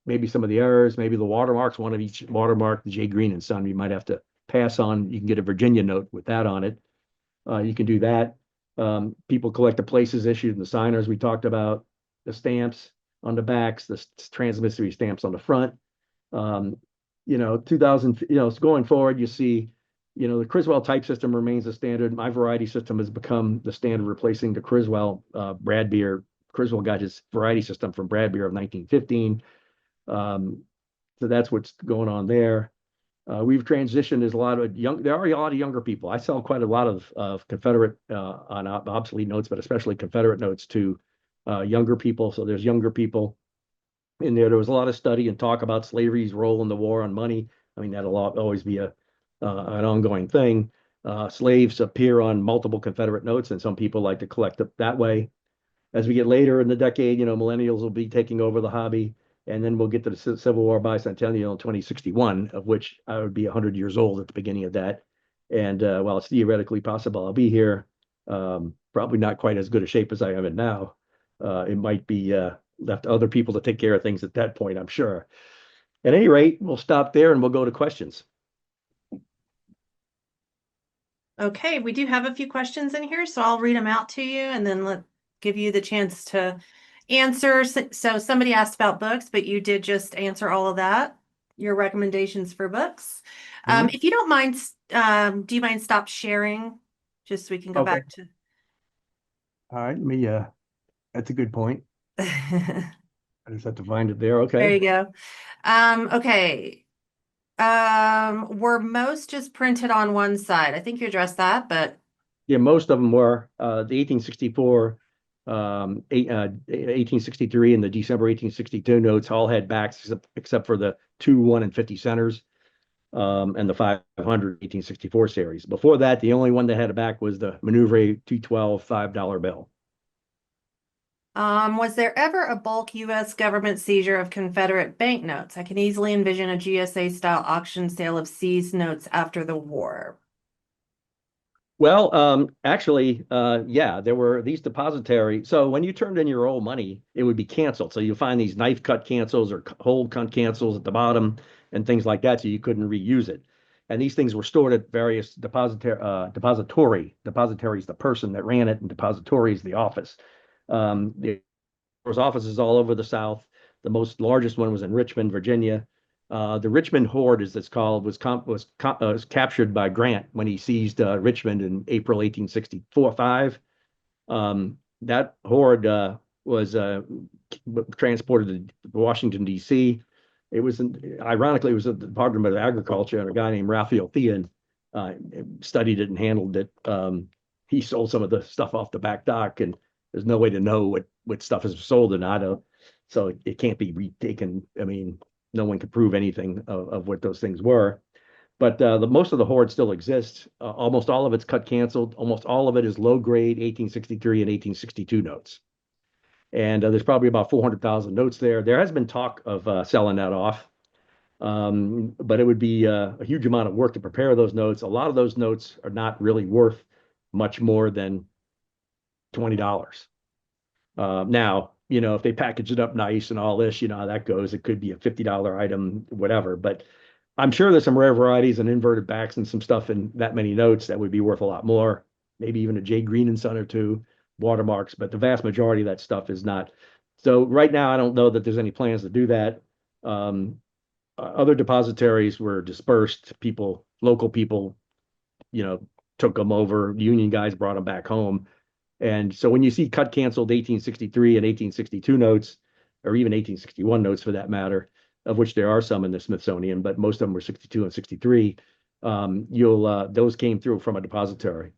maybe some of the errors, maybe the watermarks, one of each watermark, the J. Green and Son, you might have to pass on. You can get a Virginia note with that on it. You can do that. People collect the places issued and the signers we talked about, the stamps on the backs, the transmissive stamps on the front. You know, 2000, you know, going forward, you see, you know, the Criswell type system remains the standard. My variety system has become the standard, replacing the Criswell Bradbeer. Criswell got his variety system from Bradbeer of 1915. So that's what's going on there. We've transitioned. There are a lot of younger people. I sell quite a lot of Confederate on obsolete notes, but especially Confederate notes to younger people. So there's younger people in there. There was a lot of study and talk about slavery's role in the war on money. I mean, that'll always be an ongoing thing. Slaves appear on multiple Confederate notes, and some people like to collect it that way. As we get later in the decade, you know, millennials will be taking over the hobby, and then we'll get to the Civil War bicentennial in 2061, of which I would be 100 years old at the beginning of that. And while it's theoretically possible I'll be here, probably not quite as good a shape as I am in now. It might be left to other people to take care of things at that point, I'm sure. At any rate, we'll stop there and we'll go to questions. Okay, we do have a few questions in here, so I'll read them out to you and then give you the chance to answer. So somebody asked about books, but you did just answer all of that, your recommendations for books. If you don't mind, do you mind stop sharing just so we can go back to? All right, that's a good point. I just have to find it there. There Okay. you go. Okay. Were most just printed on one side? I think you addressed that, but Yeah, most of them were the 1864, 1863, and the December 1862 notes all had backs except for the 2, 1, and 50 centers, and the 500 1864 series. Before that, the only one that had a back was the Maneuver 212 $5 bill. was there ever a bulk U.S. government seizure of Confederate banknotes? I can easily envision a GSA-style auction sale of seized notes after the war. Well, actually, yeah, there were these depository. So when you turned in your old money, it would be canceled. So you find these knife cut cancels or hole cut cancels at the bottom and things like that. So you couldn't reuse it. And these things were stored at various depositories, the person that ran it, and depositories, the office. There was offices all over the South. The most largest one was in Richmond, Virginia. The Richmond Hoard, as it's called, was captured by Grant when he seized Richmond in April 1864-5. That hoard was transported to Washington, D.C. Ironically, it was at the Department of Agriculture, and a guy named Raphael Thean studied it and handled it. He sold some of the stuff off the back dock, and there's no way to know what stuff is sold or not. So it can't be retaken. I mean, no one could prove anything of what those things were. But most of the hoard still exists. Almost all of it's cut canceled. Almost all of it is low grade 1863 and 1862 notes. And there's probably about 400,000 notes there. There has been talk of selling that off, but it would be a huge amount of work to prepare those notes. A lot of those notes are not really worth much more than $20. Now, if they package it up nice and all this, how that goes. It could be a $50 item, whatever. But I'm sure there's some rare varieties and inverted backs and some stuff in that many notes that would be worth a lot more. Maybe even a J. Green and Son or two watermarks, but the vast majority of that stuff is not. So right now, I don't know that there's any plans to do that. Other depositories were dispersed. Local people, took them over. Union guys brought them back home. And so when you see cut canceled 1863 and 1862 notes, or even 1861 notes for that matter, of which there are some in the Smithsonian, but most of them were 62 and 63, those came through from the depository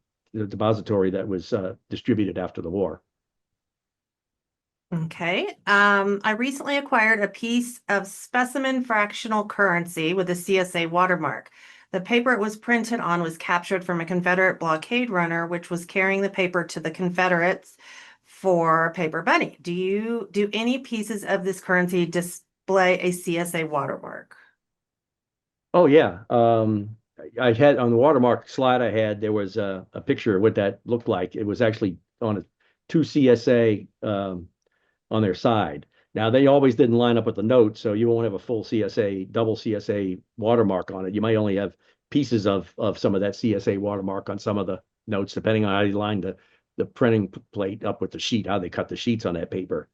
that was distributed after the war. Okay. I recently acquired a piece of specimen fractional currency with a CSA watermark. The paper it was printed on was captured from a Confederate blockade runner, which was carrying the paper to the Confederates for paper money. Do any pieces of this currency display a CSA watermark? Oh yeah. I had on the watermark slide there was a picture of what that looked like. It was actually on two CSA on their side. Now they always didn't line up with the note, so you won't have a full CSA, double CSA watermark on it. You might only have pieces of some of that CSA watermark on some of the notes, depending on how you line the printing plate up with the sheet, how they cut the sheets on that paper.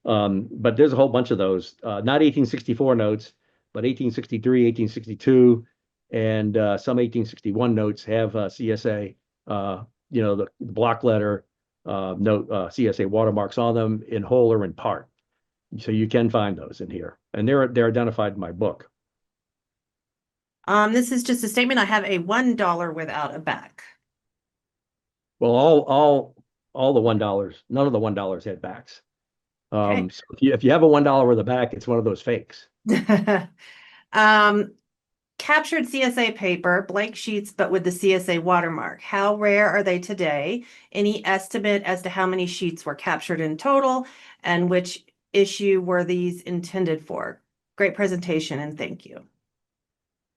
But there's a whole bunch of those, not 1864 notes, but 1863, 1862, and some 1861 notes have CSA, the block letter note CSA watermarks on them in whole or in part. So you can find those in here, and they're identified in my book. This is just a statement. I have a $1 without a back. Well, all the $1, none of the $1 had backs. Okay. So if you have a $1 with a back, it's one of those fakes. Captured CSA paper, blank sheets, but with the CSA watermark. How rare are they today? Any estimate as to how many sheets were captured in total, and which issue were these intended for? Great presentation, and thank you.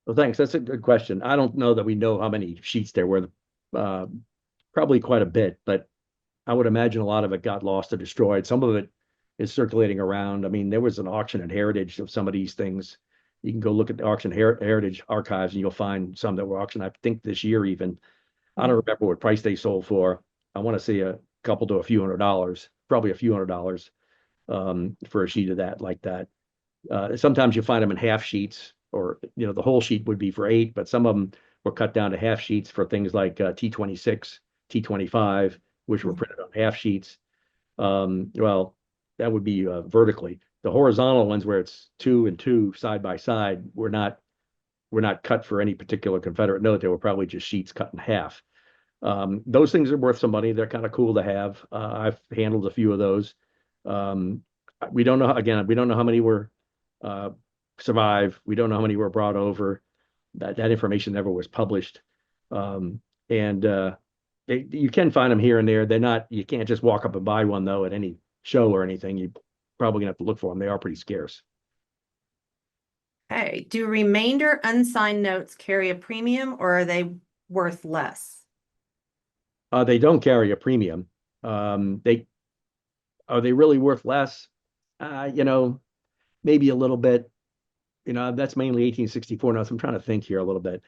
Well, thanks. That's a good question. I don't know that we know how many sheets there were. Probably quite a bit, but I would imagine a lot of it got lost or destroyed. Some of it is circulating around. I mean, there was an auction at Heritage of some of these things. You can go look at the auction Heritage archives and you'll find some that were auctioned, I think this year even. I don't remember what price they sold for. I want to say a couple to a few $100s, probably a few $100 for a sheet of that like that. Sometimes you find them in half sheets, or the whole sheet would be for 8, but some of them were cut down to half sheets for things like T26, T25, which were printed on half sheets. Well, that would be vertically. The horizontal ones where it's 2 and 2 side by side were not cut for any particular Confederate note. They were probably just sheets cut in half. Those things are worth some money. They're kind of cool to have. I've handled a few of those. We don't know, again, we don't know how many were survive. We don't know how many were brought over. That information never was published. You can find them here and there. They're not, you can't just walk up and buy one though at any show or anything. You probably gonna have to look for them. They are pretty scarce. Okay. Do remainder unsigned notes carry a premium, or are they worth less? They don't carry a premium. Are they really worth less? Maybe a little bit. That's mainly 1864 notes. I'm trying to think here a little bit.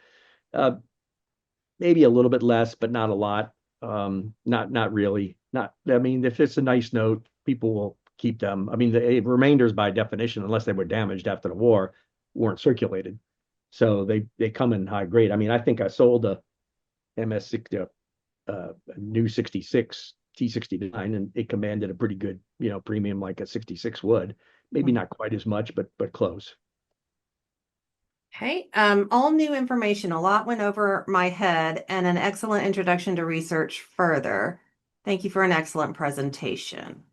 Maybe a little bit less, but not a lot. Not really. I mean, if it's a nice note, people will keep them. I mean, the remainders by definition, unless they were damaged after the war, weren't circulated. So they come in high grade. I mean, I think I sold a MS60, a new 66 T69, and it commanded a pretty good, premium like a 66 would. Maybe not quite as much, but close. Okay, all new information. A lot went over my head, and an excellent introduction to research further. Thank you for an excellent presentation.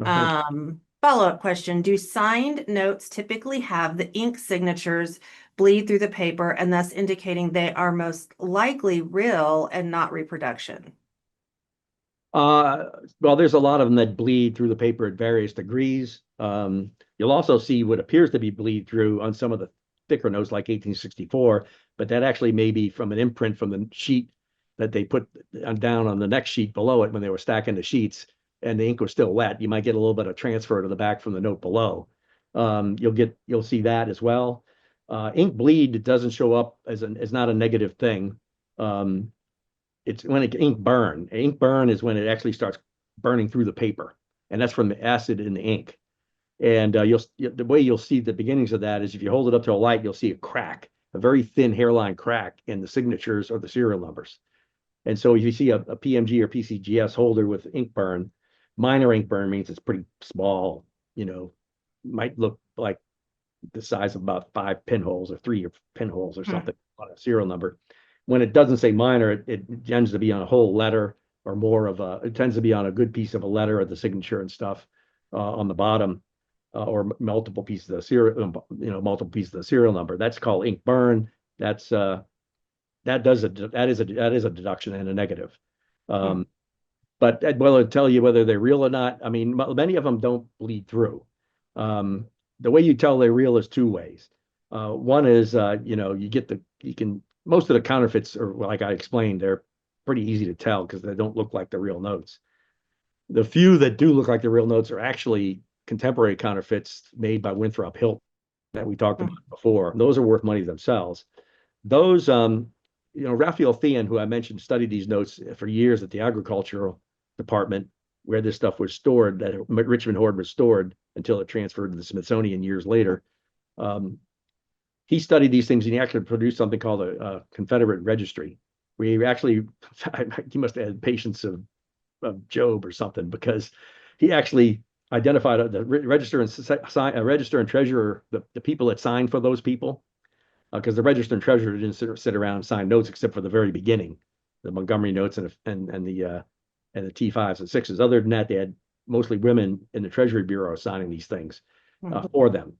Follow-up question. Do signed notes typically have the ink signatures bleed through the paper and thus indicating they are most likely real and not reproduction? Well, there's a lot of them that bleed through the paper at various degrees. You'll also see what appears to be bleed through on some of the thicker notes like 1864, but that actually may be from an imprint from the sheet that they put down on the next sheet below it when they were stacking the sheets, and the ink was still wet. You might get a little bit of transfer to the back from the note below. You'll see that as well. Ink bleed doesn't show up as not a negative thing. It's when ink burn. Ink burn is when it actually starts burning through the paper, and that's from the acid in the ink. And the way you'll see the beginnings of that is if you hold it up to a light, you'll see a crack, a very thin hairline crack in the signatures or the serial numbers. And so if you see a PMG or PCGS holder with ink burn, minor ink burn means it's pretty small, might look like the size of about 5 pinholes or 3 pinholes or something on a serial number. When it doesn't say minor, it tends to be on a whole letter or more of it tends to be on a good piece of a letter of the signature and stuff on the bottom. Or multiple pieces of the serial, multiple pieces of the serial number. That's called ink burn. That is a deduction and a negative. But will it tell you whether they're real or not? I mean, many of them don't bleed through. The way you tell they're real is 2 ways. One is most of the counterfeits are, like I explained, they're pretty easy to tell because they don't look like the real notes. The few that do look like the real notes are actually contemporary counterfeits made by Winthrop Hilton that we talked about before. Those are worth money themselves. Those, Raphael Thean, who I mentioned, studied these notes for years at the agricultural department where this stuff was stored, that Richmond hoard was stored until it transferred to the Smithsonian years later. He studied these things and he actually produced something called a Confederate registry, where he must have had patience of Job or something, because he actually identified the register and treasurer, the people that signed for those people, because the register and treasurer didn't sit around and sign notes except for the very beginning, the Montgomery notes and the T5s and 6s. Other than that, they had mostly women in the Treasury Bureau signing these things for them.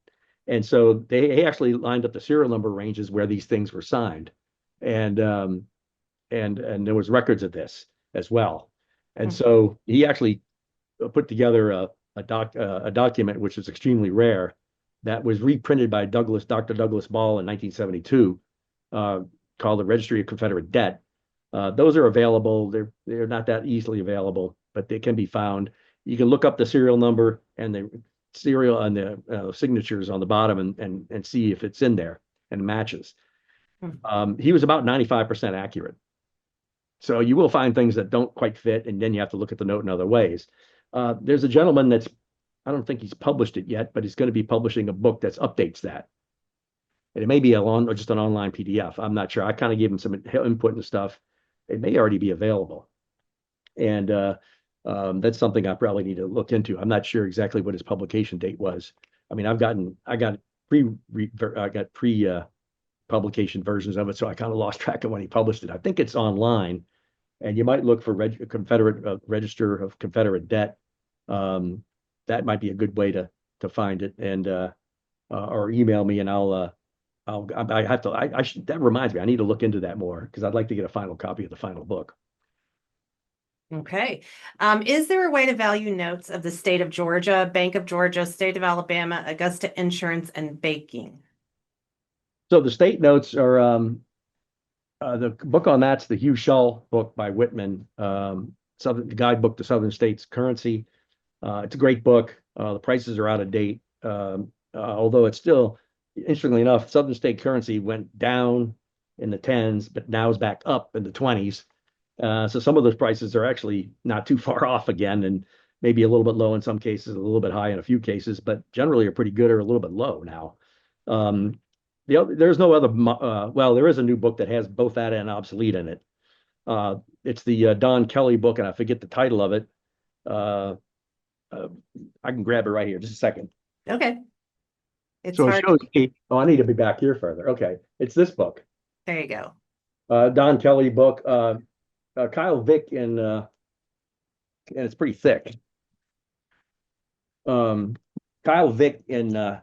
And so they actually lined up the serial number ranges where these things were signed, and there was records of this as well. And so he actually put together a document which is extremely rare, that was reprinted by Dr. Douglas Ball in 1972, called the Registry of Confederate Debt. Those are available. They're not that easily available, but they can be found. You can look up the serial number and the serial and the signatures on the bottom and see if it's in there and matches. He was about 95% accurate. So you will find things that don't quite fit, and then you have to look at the note in other ways. There's a gentleman I don't think he's published it yet, but he's going to be publishing a book that updates that. And it may be just an online PDF. I'm not sure. I kind of gave him some input and stuff. It may already be available. And That's something I probably need to look into. I'm not sure exactly what his publication date was. I mean, I got pre publication versions of it, so I kind of lost track of when he published it. I think it's online, and you might look for Confederate Register of Confederate Debt. That might be a good way to find it, and or email me, and I have to. I should. That reminds me, I need to look into that more because I'd like to get a final copy of the final book. Okay. Is there a way to value notes of the state of Georgia, Bank of Georgia, state of Alabama, Augusta Insurance, and banking? So the state notes are the book on that's the Hugh Shull book by Whitman, the guidebook to Southern States Currency. It's a great book. The prices are out of date, although it's still, interestingly enough, Southern State Currency went down in the 10s, but now is back up in the 20s. So some of those prices are actually not too far off again, and maybe a little bit low in some cases, a little bit high in a few cases, but generally are pretty good or a little bit low now. There's no other, well, there is a new book that has both that and obsolete in it. It's the Don Kelly book, and I forget the title of it. I can grab it right here, just a second. Okay. It's So it hard. shows me, oh, I need to be back here further. Okay, it's this book. There you go. Don Kelly book, Kyle Vick, and it's pretty thick. Kyle Vick in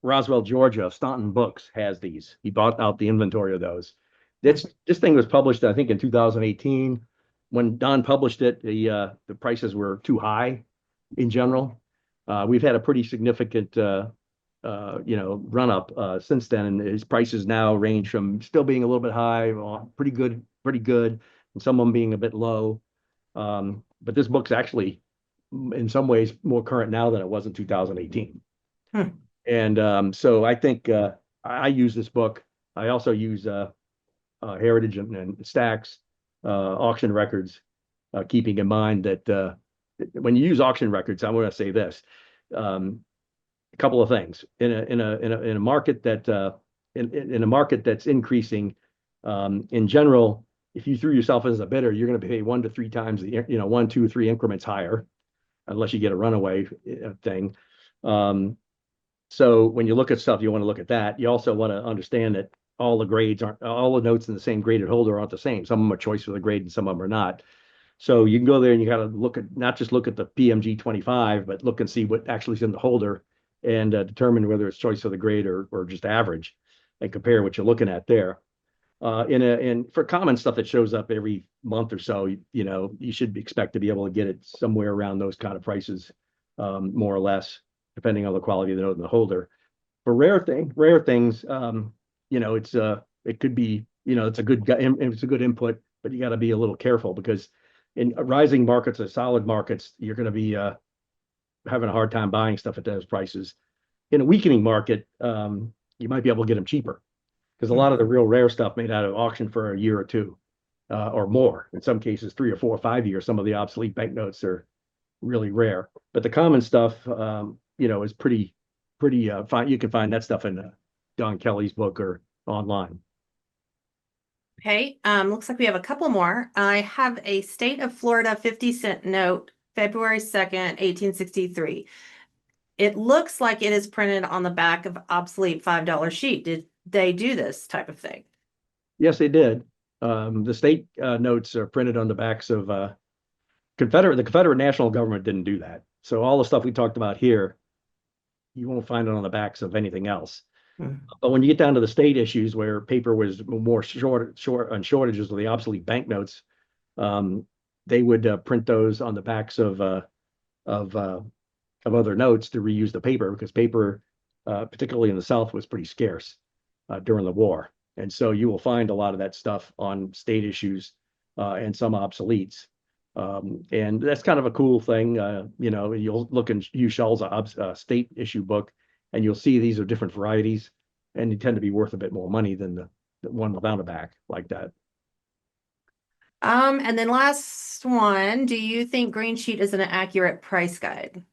Roswell, Georgia, Staunton Books has these. He bought out the inventory of those. This thing was published, I think, in 2018. When Don published it, the prices were too high in general. We've had a pretty significant run up since then, and his prices now range from still being a little bit high, pretty good, and some of them being a bit low. But this book's actually, in some ways, more current now than it was in 2018. And so I think I use this book. I also use Heritage and Stacks auction records, keeping in mind that when you use auction records, I want to say this: a couple of things in a market that in a market that's increasing. In general, if you threw yourself as a bidder, you're going to pay 1 to 3 times the 1, 2, 3 increments higher, unless you get a runaway thing. So when you look at stuff, you want to look at that. You also want to understand that all the notes in the same graded holder aren't the same. Some of them are choice for the grade and some of them are not. So you can go there and you got to not just look at the PMG 25, but look and see what actually is in the holder and determine whether it's choice for the grade or just average, and compare what you're looking at there. And for common stuff that shows up every month or so, you should expect to be able to get it somewhere around those kind of prices, more or less, depending on the quality of the note in the holder. For rare things, it could be, it's a good input, but you got to be a little careful because in rising markets or solid markets, you're going to be having a hard time buying stuff at those prices. In a weakening market, you might be able to get them cheaper because a lot of the real rare stuff made out of auction for a year or two or more. In some cases, 3 or 4 or 5 years. Some of the obsolete banknotes are really rare, but the common stuff, is pretty fine. You can find that stuff in Don Kelly's book or online. Okay, looks like we have a couple more. I have a state of Florida 50-cent note, February 2nd, 1863. It looks like it is printed on the back of obsolete $5 sheet. Did they do this type of thing? Yes, they did. The state notes are printed on the backs of the Confederate national government didn't do that. So all the stuff we talked about here, you won't find it on the backs of anything else. But when you get down to the state issues where paper was more short on shortages of the obsolete banknotes, they would print those on the backs of other notes to reuse the paper because paper, particularly in the South, was pretty scarce during the war. And so you will find a lot of that stuff on state issues and some obsoletes. And that's kind of a cool thing. You'll look in Hugh Shull's state issue book, and you'll see these are different varieties, and they tend to be worth a bit more money than the one without a back like that. And then last one, do you think Green Sheet is an accurate price guide?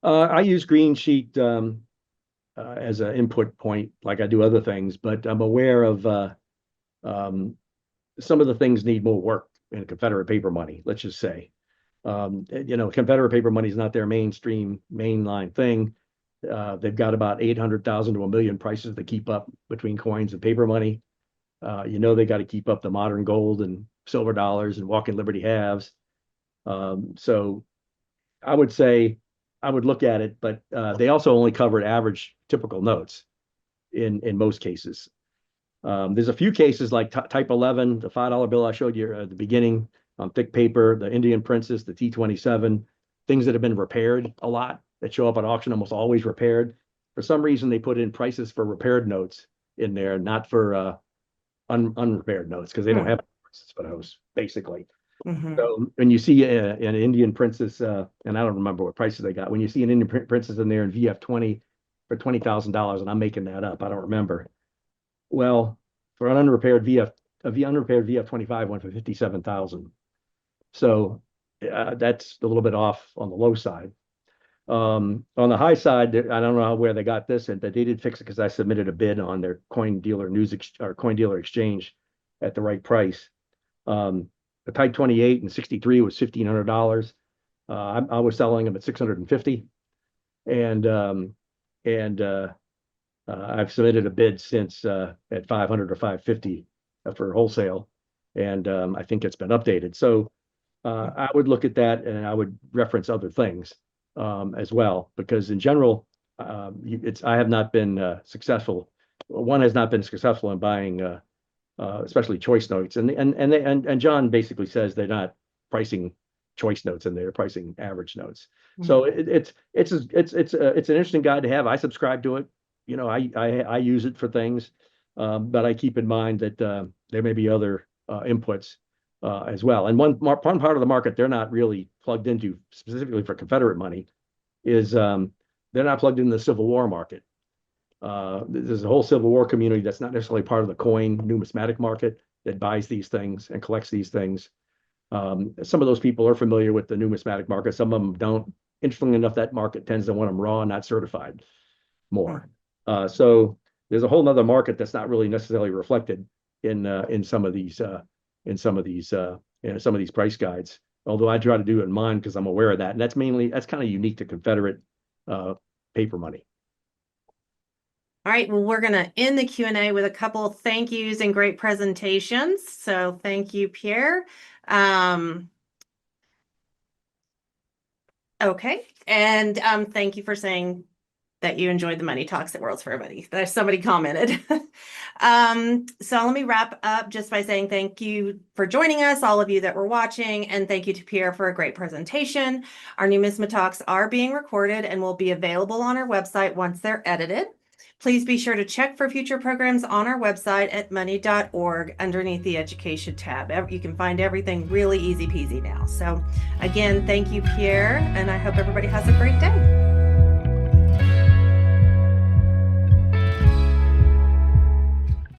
I use Green Sheet as an input point, like I do other things, but I'm aware of some of the things need more work in Confederate paper money, let's just say. Confederate paper money is not their mainline thing. They've got about 800,000 to 1 million prices to keep up between coins and paper money. They got to keep up the modern gold and silver dollars and walking Liberty halves. So I would say I would look at it, but they also only covered average typical notes in most cases. There's a few cases like type 11, the $5 bill I showed you at the beginning on thick paper, the Indian Princess, the T27, things that have been repaired a lot that show up at auction, almost always repaired. For some reason, they put in prices for repaired notes in there, not for unrepaired notes, because they don't have prices for those, basically. So when you see an Indian Princess, and I don't remember what prices they got, when you see an Indian Princess in there in VF20 for $20,000, and I'm making that up, I don't remember. Well, for an unrepaired unrepaired VF25 went for 57,000. So that's a little bit off on the low side. On the high side, I don't know where they got this, and they did fix it because I submitted a bid on their coin dealer exchange at the right price. The Type 28 and 63 was $1,500. I was selling them at $650, and I've submitted a bid since at $500 or $550 for wholesale, and I think it's been updated. So I would look at that, and I would reference other things as well, because in general, I have not been successful. One has not been successful in buying, especially choice notes, and John basically says they're not pricing choice notes, and they're pricing average notes. So it's an interesting guide to have. I subscribe to it. I use it for things, but I keep in mind that there may be other inputs as well. And one part of the market they're not really plugged into specifically for Confederate money is they're not plugged into the Civil War market. There's a whole Civil War community that's not necessarily part of the coin numismatic market that buys these things and collects these things. Some of those people are familiar with the numismatic market. Some of them don't. Interestingly enough, that market tends to want them raw, not certified more. So there's a whole nother market that's not really necessarily reflected in some of these price guides. Although I try to do it in mine because I'm aware of that, and that's kind of unique to Confederate paper money. All right, well, we're going to end the Q&A with a couple of thank yous and great presentations. So thank you, Pierre. Okay, and thank you for saying that you enjoyed the Money Talks at Worlds for Everybody. There's somebody commented. So let me wrap up just by saying thank you for joining us, all of you that were watching, and thank you to Pierre for a great presentation. Our NumismaTalks are being recorded and will be available on our website once they're edited. Please be sure to check for future programs on our website at money.org underneath the Education tab. You can find everything really easy peasy now. So again, thank you, Pierre, and I hope everybody has a great day.